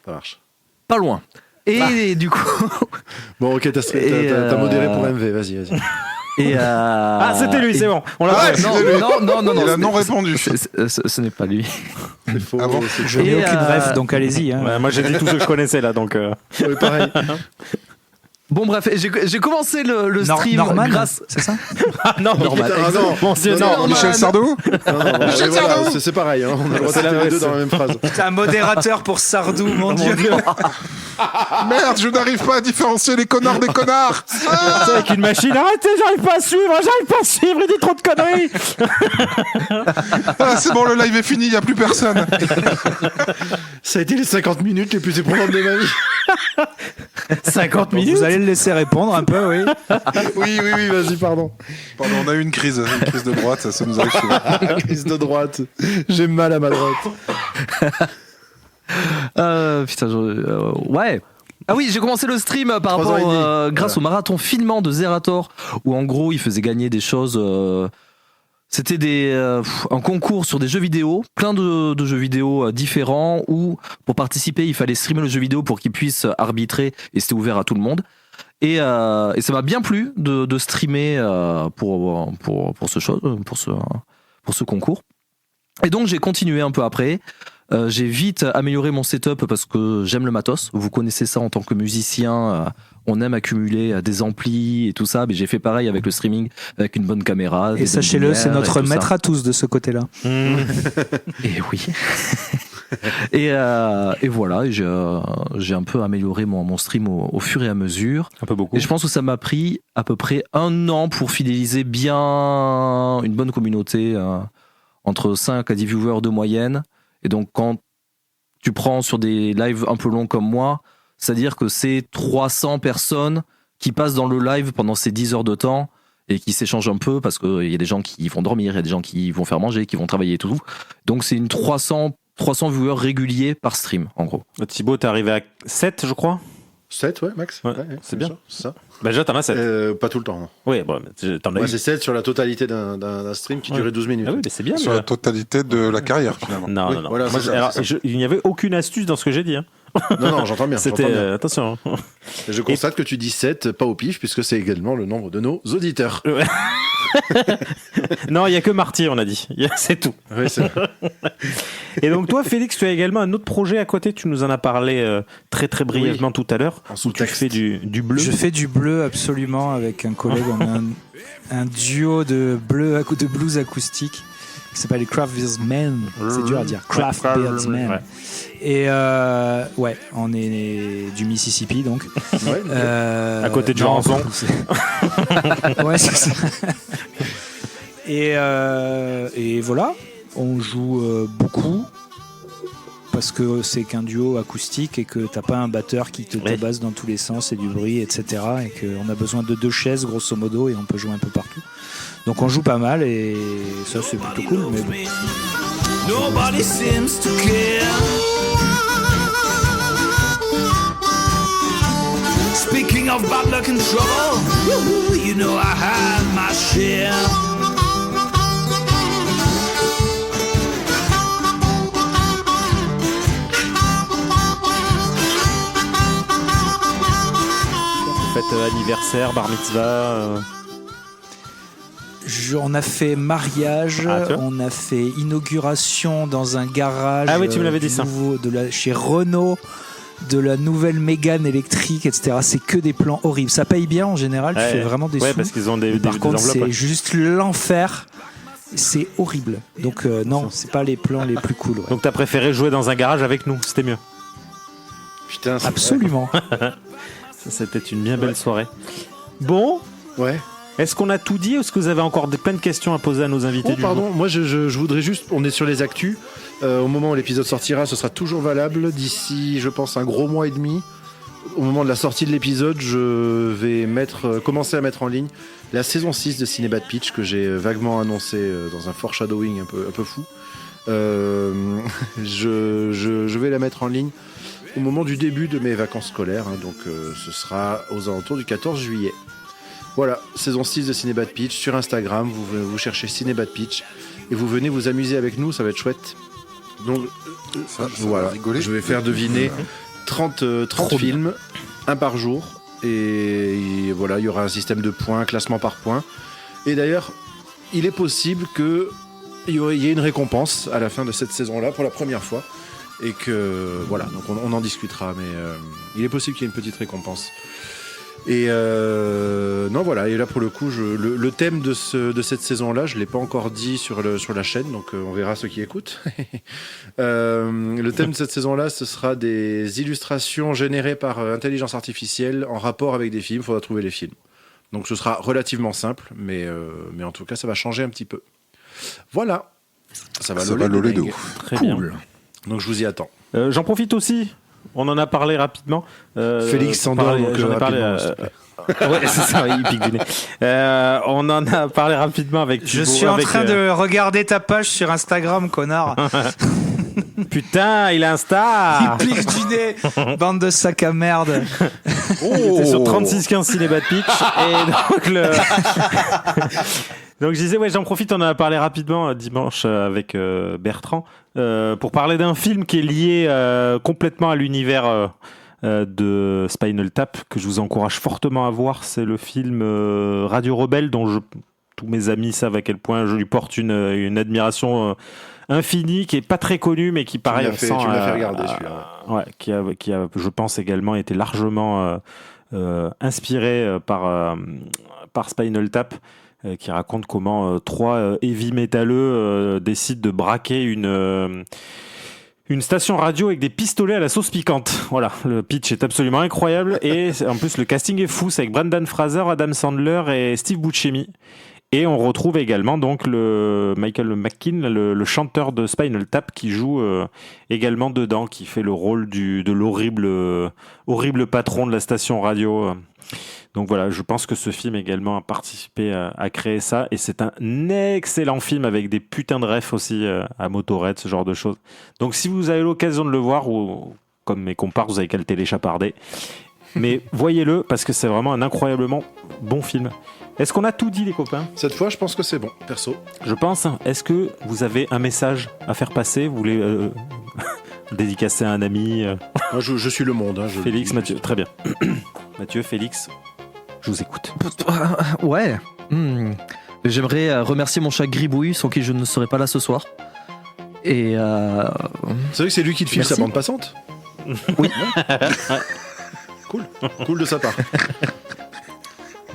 Ça marche. Pas loin. Et du coup... Bon, ok, t'as modéré pour MV, vas-y. Ah, c'était lui, c'est bon. On l'a non, il a non répondu. Ce n'est pas lui. C'est faux. Ah bon, je n'ai aucune ref, donc allez-y. Hein. Ouais, moi, j'ai dit tout ce que je connaissais là, donc. Oui, pareil. Bon, bref, j'ai commencé le stream grâce. C'est ça? Non, Norman. Non, Michel Sardou. Michel Sardou. C'est pareil, hein, on a le droit de citer les deux dans la même phrase. C'est un modérateur pour Sardou, mon Dieu. Merde, je n'arrive pas à différencier les connards des connards. C'est avec une machine. Arrêtez, j'arrive pas à suivre, il dit trop de conneries. Ah, c'est bon, le live est fini, il n'y a plus personne. Ça a été les 50 minutes les plus éprouvantes de ma vie. 50 minutes. Vous allez le laisser répondre un peu, oui. Oui, vas-y, pardon. Pardon, on a eu une crise de droite, ça nous arrive souvent. Crise de droite. J'ai mal à ma droite. Putain, ouais. Ah oui, j'ai commencé le stream par rapport grâce au marathon filmant de Zerator, où en gros il faisait gagner des choses. C'était un concours sur des jeux vidéo, plein de jeux vidéo différents, où pour participer il fallait streamer le jeu vidéo pour qu'il puisse arbitrer, et c'était ouvert à tout le monde. Et ça m'a bien plu de streamer pour ce concours. Et donc j'ai continué un peu après. J'ai vite amélioré mon setup parce que j'aime le matos. Vous connaissez ça en tant que musicien. On aime accumuler des amplis et tout ça. Mais j'ai fait pareil avec le streaming, avec une bonne caméra. Et sachez-le, c'est notre maître à tous de ce côté-là. Et oui. et voilà, j'ai un peu amélioré mon stream au fur et à mesure. Un peu beaucoup. Et je pense que ça m'a pris à peu près 1 an pour fidéliser bien une bonne communauté, entre 5 à 10 viewers de moyenne. Et donc, quand tu prends sur des lives un peu longs comme moi, c'est-à-dire que c'est 300 personnes qui passent dans le live pendant ces 10 heures de temps et qui s'échangent un peu parce qu'il y a des gens qui vont dormir, il y a des gens qui vont faire manger, qui vont travailler et tout. Donc, c'est une 300 viewers réguliers par stream, en gros. Thibaut, t'es arrivé à 7, je crois. 7, ouais, max. Ouais, c'est bien. C'est ça. Bah, déjà, t'en as 7. Pas tout le temps. Non. Oui, bon, t'en as Moi, eu. c'est 7 sur la totalité d'un stream qui durait 12 minutes. Ah oui, mais c'est bien. Sur la totalité de la carrière, finalement. Non. Voilà, moi, il n'y avait aucune astuce dans ce que j'ai dit. Hein. Non, j'entends bien. Attention. Je constate que tu dis 7, pas au pif, puisque c'est également le nombre de nos auditeurs. Non, il n'y a que Marty, on a dit. C'est tout. Oui, c'est vrai. Et donc, toi, Félix, tu as également un autre projet à côté. Tu nous en as parlé très très brièvement tout à l'heure. En sous-texte. Tu fais du bleu. Je fais du bleu, absolument, avec un collègue. On a un duo de blues acoustique qui s'appelle les Craftsmen. C'est dur à dire. Craftsmen. Ouais. Et ouais, on est du Mississippi, donc. Ouais, à côté de Jurançon. Ouais, c'est ça. Et voilà, on joue beaucoup parce que c'est qu'un duo acoustique et que t'as pas un batteur qui te tabasse dans tous les sens et du bruit, etc. Et qu'on a besoin de 2 chaises, grosso modo, et on peut jouer un peu partout. Donc on joue pas mal et ça c'est plutôt cool. Mais bon. Nobody seems to care. Speaking of bad luck and trouble, you know I had my share. Fête anniversaire, bar mitzvah. On a fait mariage, on a fait inauguration dans un garage. Ah oui, tu me l'avais dit ça. Chez Renault, de la nouvelle Mégane électrique, etc. C'est que des plans horribles. Ça paye bien en général, tu fais vraiment des sous. Parce qu'ils ont des Par contre, enveloppes. C'est juste l'enfer. C'est horrible. Donc non, c'est pas les plans les plus cool. Ouais. Donc t'as préféré jouer dans un garage avec nous, c'était mieux. Putain, absolument. Ça, c'était une bien belle soirée. Bon. Ouais. Est-ce qu'on a tout dit ou est-ce que vous avez encore plein de questions à poser à nos invités du pardon, jour ? moi je voudrais juste, on est sur les actus. Au moment où l'épisode sortira, ce sera toujours valable. D'ici, je pense, un gros mois et demi. Au moment de la sortie de l'épisode, je vais commencer à mettre en ligne la saison 6 de Ciné Bad Pitch que j'ai vaguement annoncé dans un foreshadowing un peu fou. Je vais la mettre en ligne au moment du début de mes vacances scolaires, hein, donc ce sera aux alentours du 14 juillet. Voilà, saison 6 de Ciné Bad Pitch sur Instagram, vous cherchez Ciné Bad Pitch et vous venez vous amuser avec nous, ça va être chouette. Donc voilà, je vais faire deviner 30 films, un par jour, et voilà, il y aura un système de points, classement par points. Et d'ailleurs, il est possible qu'il y ait une récompense à la fin de cette saison-là pour la première fois, et que voilà, donc on en discutera, mais il est possible qu'il y ait une petite récompense. Et non, voilà, et là pour le coup, le thème de cette saison-là, je ne l'ai pas encore dit sur la chaîne, donc on verra ceux qui écoutent. Le thème de cette saison-là, ce sera des illustrations générées par intelligence artificielle en rapport avec des films. Il faudra trouver les films. Donc ce sera relativement simple, mais en tout cas, ça va changer un petit peu. Voilà. Ça va loler de ouf. Très bien. Donc je vous y attends. J'en profite aussi. On en a parlé rapidement. Félix s'endort, donc j'en ai parlé. Ouais, c'est ça, il pique du nez. On en a parlé rapidement avec Thibaut. Je suis en train de regarder ta page sur Instagram, connard. Putain, il a Insta. Il pique du nez. Bande de sacs à merde. C'est sur 3615 Ciné Bad Pitch. Et donc donc je disais, ouais, j'en profite, on en a parlé rapidement dimanche avec Bertrand pour parler d'un film qui est lié complètement à l'univers de Spinal Tap, que je vous encourage fortement à voir. C'est le film Radio Rebelle, dont tous mes amis savent à quel point je lui porte une admiration infinie, qui est pas très connu, mais qui pareil, tu me l'as fait regarder celui-là. Ouais, qui a, je pense également été largement inspiré par Spinal Tap, qui raconte comment trois heavy métalleux décident de braquer une station radio avec des pistolets à la sauce piquante. Voilà, le pitch est absolument incroyable et en plus le casting est fou, c'est avec Brendan Fraser, Adam Sandler et Steve Buscemi. Et on retrouve également donc le Michael McKean, le chanteur de Spinal Tap, qui joue également dedans, qui fait le rôle de l'horrible patron de la station radio. Donc voilà, je pense que ce film également a participé à créer ça, et c'est un excellent film avec des putains de refs aussi à Motorhead, ce genre de choses. Donc si vous avez l'occasion de le voir, ou comme mes compars, vous avez qu'à le téléchaparder, mais voyez-le parce que c'est vraiment un incroyablement bon film. Est-ce qu'on a tout dit, les copains ? Cette fois, je pense que c'est bon, perso. Je pense. Est-ce que vous avez un message à faire passer ? Vous voulez dédicacer à un ami Moi, je suis le monde. Hein, Félix, Mathieu, très bien. Mathieu, Félix, je vous écoute. Ouais. J'aimerais remercier mon chat Gribouille, sans qui je ne serais pas là ce soir. Et c'est vrai que c'est lui qui te file sa bande passante ? Oui. Cool de sa part.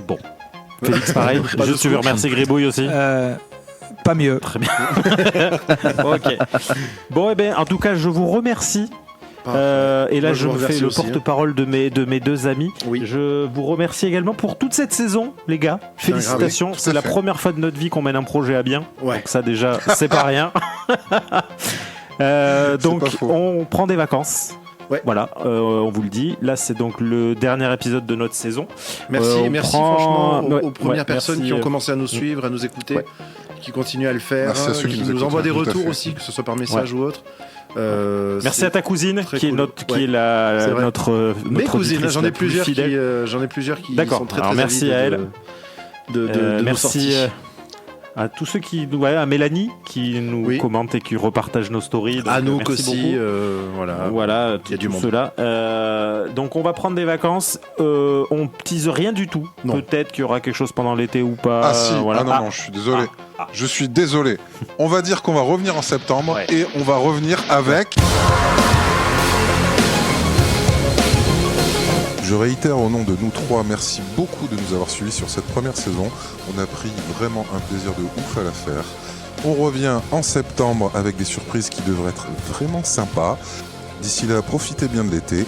Bon. Félix, pareil. Juste, tu veux remercier Gribouille aussi ? Pas mieux. Très bien. Ok. Bon, eh bien, en tout cas, je vous remercie. Et là, moi, je me fais le porte-parole de mes deux amis. Oui. Je vous remercie également pour toute cette saison, les gars. Félicitations. C'est la première fois de notre vie qu'on mène un projet à bien. Ouais. Donc ça, déjà, c'est pas rien. Donc, on prend des vacances. Ouais. Voilà, on vous le dit. Là, c'est donc le dernier épisode de notre saison. Merci franchement aux premières personnes qui ont commencé à nous suivre, à nous écouter, qui continuent à le faire, merci à ceux qui nous envoient des retours aussi, que ce soit par message ou autre. Merci à ta cousine qui est notre mes cousines. J'en ai plusieurs qui D'accord. sont très Alors, merci à elle. De merci à tous ceux qui, à Mélanie qui nous commente et qui repartage nos stories. Donc, à nous merci aussi, voilà, il y a du monde. Cela. Donc on va prendre des vacances. On tease rien du tout. Non. Peut-être qu'il y aura quelque chose pendant l'été ou pas. Ah si. Voilà. Non, je suis désolé. Je suis désolé. On va dire qu'on va revenir en septembre et on va revenir avec. Je réitère au nom de nous trois, merci beaucoup de nous avoir suivis sur cette première saison. On a pris vraiment un plaisir de ouf à la faire. On revient en septembre avec des surprises qui devraient être vraiment sympas. D'ici là, profitez bien de l'été